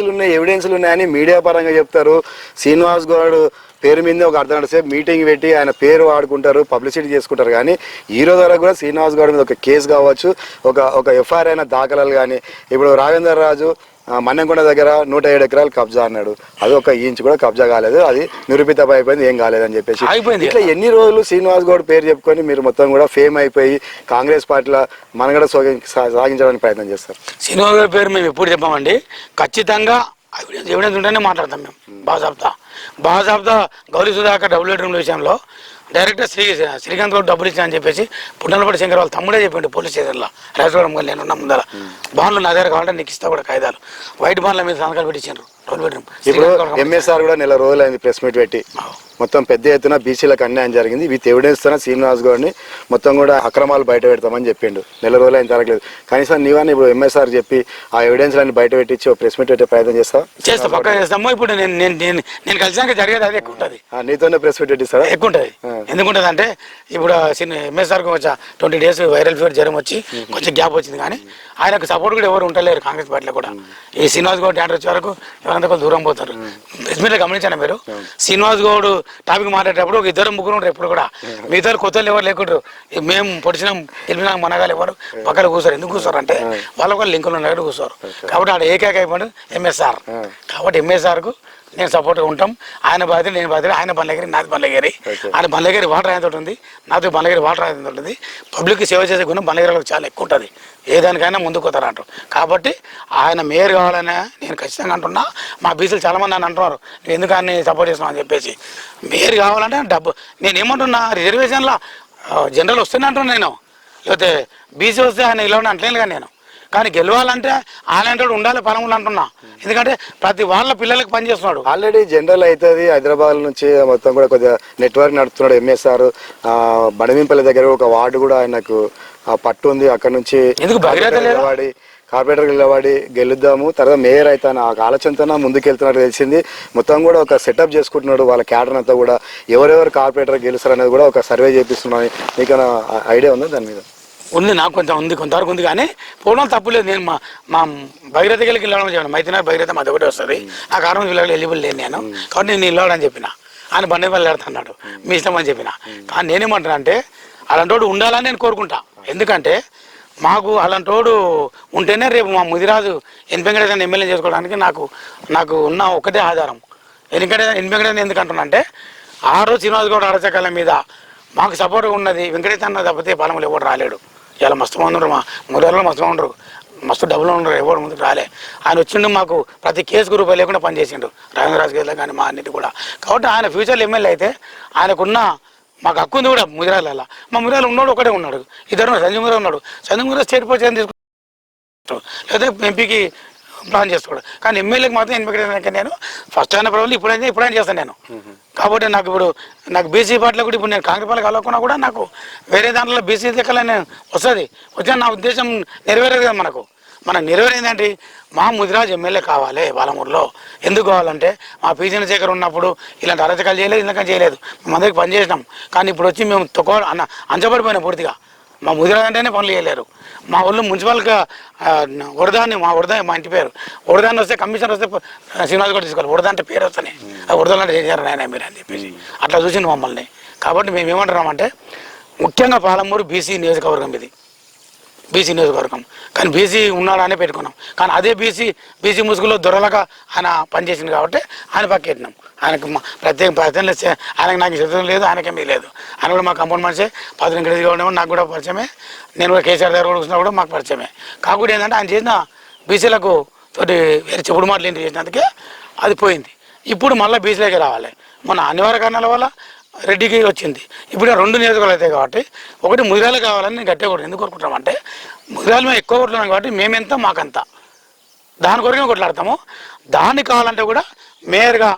ఎవిడెన్స్లు ఉన్నాయని మీడియా పరంగా చెప్తారు. శ్రీనివాస్ గౌడ్ పేరు మీద ఒక అర్ధగంట సేపు మీటింగ్ పెట్టి ఆయన పేరు వాడుకుంటారు, పబ్లిసిటీ చేసుకుంటారు. కానీ ఈ రోజు వరకు కూడా శ్రీనివాస్ గౌడ్ మీద ఒక కేసు కావచ్చు, ఒక ఎఫ్ఐఆర్ అయిన దాఖలాలు కానీ, ఇప్పుడు రాఘవేంద్ర రాజు మన్నెంకొండ దగ్గర 107 ఎకరాలు కబ్జా అన్నాడు, అది ఒక ఇంచు కూడా కబ్జా కాలేదు, అది నిరూపితం అయిపోయింది, ఏం కాలేదని చెప్పేసి ఇట్లా ఎన్ని రోజులు శ్రీనివాస్ గౌడ్ పేరు చెప్పుకొని మీరు మొత్తం కూడా ఫేమ్ అయిపోయి కాంగ్రెస్ పార్టీలో మనగడ సాగించడానికి ప్రయత్నం చేస్తారు. శ్రీనివాస్ గౌడ్ పేరు మేము ఎప్పుడు చెప్పామండి, ఖచ్చితంగా ఎవిడెన్స్ ఉంటేనే మాట్లాడతాం మేము. బాజాబ్తా గౌరీ సుధాకర్ డబుల్ బెడ్రూమ్ విషయంలో డైరెక్టర్ శ్రీకాంత్ గౌడ్ డబ్బులు ఇచ్చా అని చెప్పేసి పుట్టనపల్లి శంకర్ వాళ్ళ తమ్ముడే చెప్పిండు పోలీస్ స్టేషన్లో, రాజగౌడం నేను ఉన్న ముందర బాండ్లు నా దగ్గర కావాలంటే నీకు ఇస్తా కూడా కాగితాలు, వైట్ బాండ్ల మీద సంతకాలు పెట్టించారు డబుల్ బెడ్రూమ్. ఇప్పుడు ఎంఎస్ఆర్ కూడా నెల రోజులైంది ప్రెస్ మీట్ పెట్టి మొత్తం పెద్ద ఎత్తున బీసీలకు అన్యాయం జరిగింది, విత్ ఎవిడెన్స్ తో శ్రీనివాస్ గౌడ్ని మొత్తం కూడా అక్రమాలు బయట పెడతామని చెప్పిండు. నెల రోజులు అయిన జరగలేదు. కనీసం నీవని ఇప్పుడు ఎంఎస్ఆర్ చెప్పి ఆ ఎవిడెన్స్ అన్ని బయట పెట్టించి ప్రెస్ మీట్ పెట్టే ప్రయత్నం చేస్తా పక్క చేస్తాము. ఇప్పుడు నేను కలిసాక జరిగేది అది ఎక్కువ ఉంటుంది, నీతోనే ప్రెస్ మీట్ పెట్టిస్తారా? ఎక్కువ ఉంటుంది. ఎందుకుంటుంది అంటే ఇప్పుడు ఎంఎస్ఆర్కి కొంచెం 20 days వైరల్ ఫీవర్ జ్వరం వచ్చి కొంచెం గ్యాప్ వచ్చింది, కానీ ఆయనకు సపోర్ట్ కూడా ఎవరు ఉండలేరు కాంగ్రెస్ పార్టీలో కూడా. ఈ శ్రీనివాస్ గౌడ్ డాక్టర్ వచ్చే వరకు ఎవరంతా కొంచెం దూరం పోతారు. ప్రెస్ మీట్లో గమనించాను మీరు, శ్రీనివాస్ గౌడ్ టాపిక్ మాట్లాడేటప్పుడు ఒక 2-3 ఉంటారు ఎప్పుడు కూడా, మిగతా కొత్త ఎవరు లేకుంటారు. మేము పొడిచినాం గెలిపినాం మనగాలు ఎవరు పక్కన కూర్చోరు. ఎందుకు కూర్చోరు అంటే వాళ్ళ కూడా లింకులు ఉన్న కూర్చోరు. కాబట్టి ఆడ ఏకైక అయిపోయాడు ఎంఎస్ఆర్. కాబట్టి ఎంఎస్ఆర్కు నేను సపోర్ట్గా ఉంటాం. ఆయన బాధ్యత నేను బాధ్యత, ఆయన బండ్లగిరి నాది బండ్లగిరి, ఆయన బండ్లగిరి వాటర్ ఆయనతో ఉంది, నాతో బండ్లగిరి వాటర్ ఆయనతో ఉంటుంది. పబ్లిక్కి సేవ చేసే గుణం బండ్లగిరిలో చాలా ఎక్కువ ఉంటుంది, ఏ దానికైనా ముందుకు పోతారు అంటారు. కాబట్టి ఆయన మేయర్ కావాలని నేను ఖచ్చితంగా అంటున్నా. మా బీసీలు చాలామంది నన్ను అంటున్నారు నువ్వు ఎందుకు ఆయన సపోర్ట్ చేస్తున్నావు అని చెప్పేసి. మేయర్ కావాలంటే డబ్బు నేను ఏమంటున్నా, రిజర్వేషన్లో జనరల్ వస్తేనే అంటున్నాను నేను, లేకపోతే బీసీ వస్తే ఆయన ఇలా అంటలేను కానీ నేను. కానీ గెలవాలంటే అలాంటి ఉండాలి పరములు అంటున్నా, ఎందుకంటే ప్రతి వాళ్ళ పిల్లలకి పనిచేస్తున్నాడు. ఆల్రెడీ జనరల్ అవుతుంది. హైదరాబాద్ నుంచి మొత్తం కూడా కొద్దిగా నెట్వర్క్ నడుపుతున్నాడు ఎంఎస్ఆర్. బడమింపల్లి దగ్గర ఒక వార్డు కూడా ఆయనకు పట్టు ఉంది, అక్కడ నుంచి నిలబడి కార్పొరేటర్ నిలబడి గెలుద్దాము, తర్వాత మేయర్ అవుతాను ఆ ఆలోచనతో ముందుకు వెళ్తున్నట్టు తెలిసింది. మొత్తం కూడా ఒక సెటప్ చేసుకుంటున్నాడు వాళ్ళ క్యాడర్ అంతా కూడా, ఎవరెవరు కార్పొరేటర్ గెలుస్తారు అనేది కూడా ఒక సర్వే చేపిస్తున్నాను. మీకు ఐడియా ఉందా దాని మీద? ఉంది, నాకు కొంచెం ఉంది, కొంతవరకు ఉంది. కానీ పోవడం తప్పులేదు. నేను మా భగీరథకి వెళ్ళడం చెప్పాను, మైతినాథ్ భగీరథ మాది ఒకటి వస్తుంది, నాకు 6 పిల్లలు ఎలిజిబుల్ లేను నేను, కాబట్టి నేను వెళ్ళాడని చెప్పిన. ఆయన బండి పనులు వెళ్తున్నాడు, మీ ఇష్టం అని చెప్పిన. కానీ నేనేమంటున్నా అంటే అలాంటి ఉండాలని నేను కోరుకుంటా. ఎందుకంటే మాకు అలాంటి ఉంటేనే రేపు మా ముదిరాజు వెంకటేశ్వర ఎమ్మెల్యే చేసుకోవడానికి నాకు ఉన్న ఒకటే ఆధారం. వెంకటేశ్వర ఎందుకు అంటున్నా అంటే ఆ రోజు శ్రీనివాస్ గౌడ్ అరచకాల మీద మాకు సపోర్ట్గా ఉన్నది వెంకటేశ్వర తప్పితే పాలెంలో ఎవరు రాలేడు. ఇలా మస్తు మంది ఉండరు, మా ముదిరాజులో మస్తు ఉండరు, మస్తు డబ్బులు ఉండరు, ఎవరు ముందుకు రాలే. ఆయన వచ్చిండు, మాకు ప్రతి కేసుకు రూపాయలు లేకుండా పనిచేసిండు, రాజేంద్రరాజు కేసులో కానీ మా అన్నిటి కూడా. కాబట్టి ఆయన ఫ్యూచర్లో ఎమ్మెల్యే అయితే ఆయనకున్న మాకు హక్కు ఉంది కూడా ముదిరాజులలో. మా ముదిరాజులో ఉన్నాడు ఒకటే ఉన్నాడు, ఇద్దరు సంజయ్ ముదిరాజు ఉన్నాడు. సంజయ్ ముదిరాజు స్టేట్ పోస్ట్ తీసుకుంటాడు, లేదా ఎంపీకి ప్లాన్ చేసుకోడు. కానీ ఎమ్మెల్యేకి మాత్రం ఎన్నికైనా నేను ఫస్ట్ అయిన ప్రభుత్వం ఇప్పుడైనా చేస్తాను నేను. కాబట్టి నాకు బీసీ పార్టీలో కూడా ఇప్పుడు నేను కాంగ్రెస్ పార్టీ కలవకున్నా కూడా నాకు వేరే దాంట్లో బీసీ లెక్కల నేను వస్తుంది. వచ్చిన నా ఉద్దేశం నెరవేరేది కదా మనకు. మనకు నెరవేరేందంటే మా ముదిరాజు ఎమ్మెల్యే కావాలి పాలమూరులో. ఎందుకు కావాలంటే మా పీజీన శేఖర్ ఉన్నప్పుడు ఇలాంటి అరచకాలు చేయలేదు, ఇంతకని చేయలేదు, మేము అందరికి పని చేసినాం. కానీ ఇప్పుడు వచ్చి మేము అంచబడిపోయినాం పూర్తిగా. మా ముదిరాజు అంటేనే పనులు చేయలేరు. మా ఊళ్ళో మున్సిపల్గా వరద మా ఇంటి పేరు వరదాన్ని వస్తే కమిషన్ వస్తే శ్రీనివాస్ కూడా తీసుకోవాలి, వరద అంటే పేరు వస్తానే వరదలు అంటే చేశారు ఆయన మీరు అని చెప్పేసి అట్లా చూసింది మమ్మల్ని. కాబట్టి మేము ఏమంటున్నామంటే ముఖ్యంగా పాలమూరు బీసీ నియోజకవర్గం, ఇది బీసీ నియోజకవర్గం. కానీ బీసీ ఉన్నాడనే పెట్టుకున్నాం. కానీ అదే బీసీ ముసుగులో దొరలగా ఆయన పనిచేసింది కాబట్టి ఆయన పక్కెట్టినాం. ఆయనకు ప్రత్యేక ప్రయత్నం లేదు, ఆయనకు నాకు చదువు లేదు, ఆయనకేమీ లేదు. ఆయన కూడా మా కంపౌండ్ మనిషి 10 వెంకటేశ్వర గౌడ్ నాకు కూడా పరిచయమే, నేను కూడా కేసీఆర్ దగ్గర కూడా కూర్చున్నా కూడా మాకు పరిచయమే. కాకపోతే ఏంటంటే ఆయన చేసిన బీసీలకు తోటి వేరే చెప్పుడు మాటలు ఏంటి చేసినందుకే అది పోయింది. ఇప్పుడు మళ్ళీ బీసీలోకి రావాలి. మన అనివార్య కారణాల వల్ల రెడ్డికి వచ్చింది. ఇప్పుడు 2 నియోజకవర్గాలు అవుతాయి కాబట్టి ఒకటి ముదిరాలు కావాలని నేను గట్టిగా ఎందుకు కోరుకుంటామంటే ముదిరాలు మేము ఎక్కువ కొట్టున్నాం కాబట్టి మేమెంత మాకంత దాని కొరకే కొట్లాడతాము. దాన్ని కావాలంటే కూడా మేయర్గా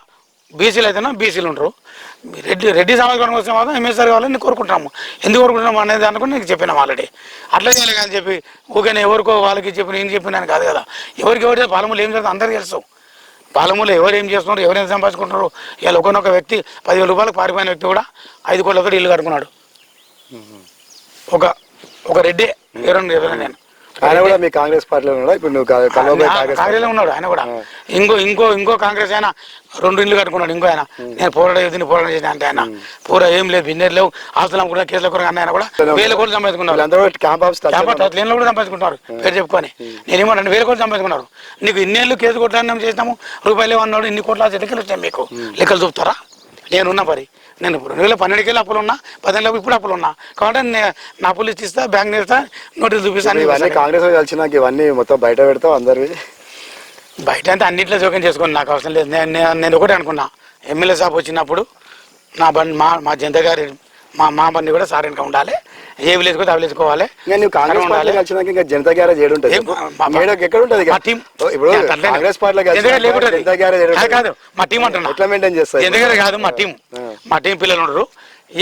బీసీలు అయితేనా బీసీలు ఉంటారు, రెడ్డి సమాజం కోసం మాత్రం ఎంఎస్ఆర్ కావాలని నేను కోరుకుంటాము. ఎందుకు కోరుకుంటున్నాము అనేది దాన్ని కూడా నీకు చెప్పినాం ఆల్రెడీ. అట్లా చేయాలి కానీ చెప్పి ఊరికే ఎవరికో వాళ్ళకి చెప్పి నేను చెప్పినాను కాదు కదా. ఎవరికి పాలమూలు ఏం చేస్తాం అందరికీ తెలుసు. పాలమూలు ఎవరు ఏం చేస్తున్నారు, ఎవరైనా సంపాదించుకుంటున్నారు. ఇవాళ ఒకనొక వ్యక్తి 10,000 రూపాయలకు పారిపోయిన వ్యక్తి కూడా 5 కోట్లతో ఇల్లు కట్టుకున్నాడు. ఒక రెడ్డే ఎవరైనా నేను ఆయన కూడా మీ కాంగ్రెస్ పార్టీలో ఉన్నాడా ఇప్పుడు నువ్వు కలవబోయే కాంగ్రెస్ కాంగ్రెస్లో ఉన్నాడు ఆయన కూడా. ఇంకో కాంగ్రెస్ ఆయన 2 ఇళ్ళు కట్టుకున్నాడు. ఇంకో ఆయన నేను పోరాటం చేసిన అంటే ఆయన పూరా ఏం లేదు, బిన్నెర్ లేవు, ఆస్తులు అమ్ముకున్నా, కేసులు కూడా ఆయన కూడా 1000 కోట్లు సంపాదించుకున్నారు. లేన్లో కూడా సంపాదించుకుంటారు పేరు చెప్పుకొని. నేనేమో 2000 కోట్లు సంపాదించుకున్నారు. నీకు ఇన్నేళ్ళు కేసు కొట్టాను చేసినాము, రూపాయలు అన్నాడు, ఇన్ని కోట్ల లెక్కలు వచ్చాయి మీకు, లెక్కలు చూపుతారా? నేనున్నా మరి, నేను 2012 అప్పులు ఉన్నా, 15 ఇప్పుడు అప్పులు ఉన్నా, కాబట్టి నా అప్పులు ఇస్తా, బ్యాంక్ నేస్తా, నోటీస్ చూపిస్తాను. ఇవన్నీ కాంగ్రెస్ కలిసినాక ఇవన్నీ మొత్తం బయట పెడతావు అందరివి. బయట అంతా అన్నింటిలో జోక్యం చేసుకోండి, నాకు అవసరం లేదు. నేను ఒకటే అనుకున్నా, ఎమ్మెల్యే సాబ్ వచ్చినప్పుడు నా బండి మా జనత గారి మా బండి కూడా సార్ వెనక ఉండాలి, ఏ విలేజ్ కూడా ఆ విలేజ్ కోవాలి. జనతా గ్యారేజ్ ఎక్కడ ఉంటుంది? కాదు మా టీం అంటున్నా, ఎట్లా మెయింటైన్ చేస్తారు? జనత గారు కాదు మా టీం పిల్లలు ఉండరు.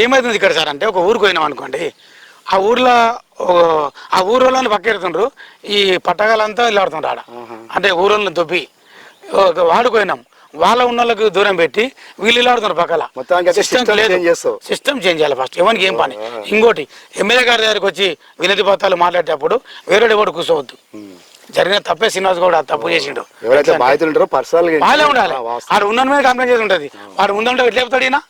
ఏమైతుంది ఇక్కడ సార్ అంటే, ఒక ఊరికి పోయినాం అనుకోండి, ఆ ఊరోళ్ళని పక్కెడుతుండ్రు, ఈ పట్టగాలంతా వెళ్ళాడుతుండ్రు ఆడ, అంటే ఊరోళ్ళని దొబ్బి వాడుకోయినాం, వాళ్ళ ఉన్న వాళ్ళకి దూరం పెట్టి వీళ్ళు ఇలాడుతున్నారు పక్కల. సిస్టమ్ చేంజ్ చేయాలి ఫస్ట్, ఎవరికి ఏం పని. ఇంకోటి, ఎమ్మెల్యే గారి దగ్గరికి వచ్చి వినతి పత్రాలు మాట్లాడేటప్పుడు వేరే ఎవరు కూర్చోవద్దు. జరిగిన తప్పే శ్రీనివాస్ గౌడ్ తప్పు చేసిండు, బాగా ఉండాలి. ఆడు ఉన్న మీద కంప్లైంట్ చేసి ఉంటుంది, వాడు ఉందంటే ఎట్లా చెప్తాడు ఈయన?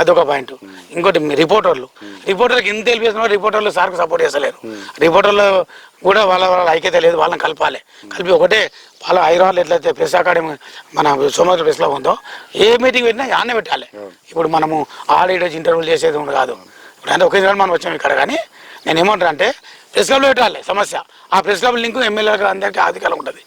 అదొక పాయింట్. ఇంకోటి, రిపోర్టర్కి ఇంత తెలిపేసిన రిపోర్టర్లు సార్కు సపోర్ట్ చేస్తలేరు. రిపోర్టర్లు కూడా వాళ్ళ ఐక్యత లేదు, వాళ్ళని కలిపి ఒకటే వాళ్ళ హైదరాబాద్ ఎట్లయితే ప్రెస్ అకాడమీ మన సోమవారం ప్రెస్లో ఉందో, ఏ మీటింగ్ పెట్టినా ఆనే పెట్టాలి. ఇప్పుడు మనము ఆడిటర్స్ ఇంటర్వ్యూలు చేసేది కాదు. ఇప్పుడు అంటే ఒకే మనం వచ్చాము ఇక్కడ, కానీ నేను ఏమంటాను అంటే ప్రెస్ క్లబ్లో పెట్టాలి సమస్య. ఆ ప్రెస్ క్లబ్ లింక్ ఎమ్మెల్యే అందరికీ అధికారం ఉంటుంది,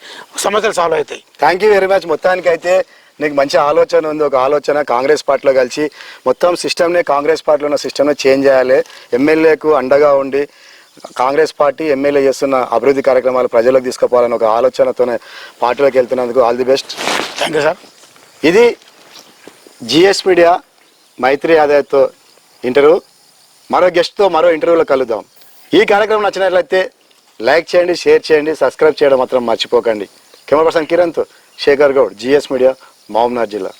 సమస్యలు సాల్వ్ అవుతాయి. Thank you very much. మొత్తానికి అయితే నీకు మంచి ఆలోచన ఉంది, ఒక ఆలోచన కాంగ్రెస్ పార్టీలో కలిసి మొత్తం సిస్టమ్నే, కాంగ్రెస్ పార్టీలో ఉన్న సిస్టమ్నే చేంజ్ చేయాలి, ఎమ్మెల్యేకు అండగా ఉండి కాంగ్రెస్ పార్టీ ఎమ్మెల్యే చేస్తున్న అభివృద్ధి కార్యక్రమాలు ప్రజలకు తీసుకుపోవాలని ఒక ఆలోచనతోనే పార్టీలోకి వెళ్తున్నందుకు all the best. Thank you sir. ఇది జిఎస్ మీడియా మైత్రి ఆదాయతో ఇంటర్వ్యూ. మరో గెస్ట్తో మరో ఇంటర్వ్యూలో కలుద్దాం. ఈ కార్యక్రమం నచ్చినట్లయితే లైక్ చేయండి, షేర్ చేయండి, సబ్స్క్రైబ్ చేయడం మాత్రం మర్చిపోకండి. కెమెరా పర్సన్ కిరణ్తో శేఖర్ గౌడ్, జిఎస్ మీడియా, మహబూబ్నగర్ జిల్లా.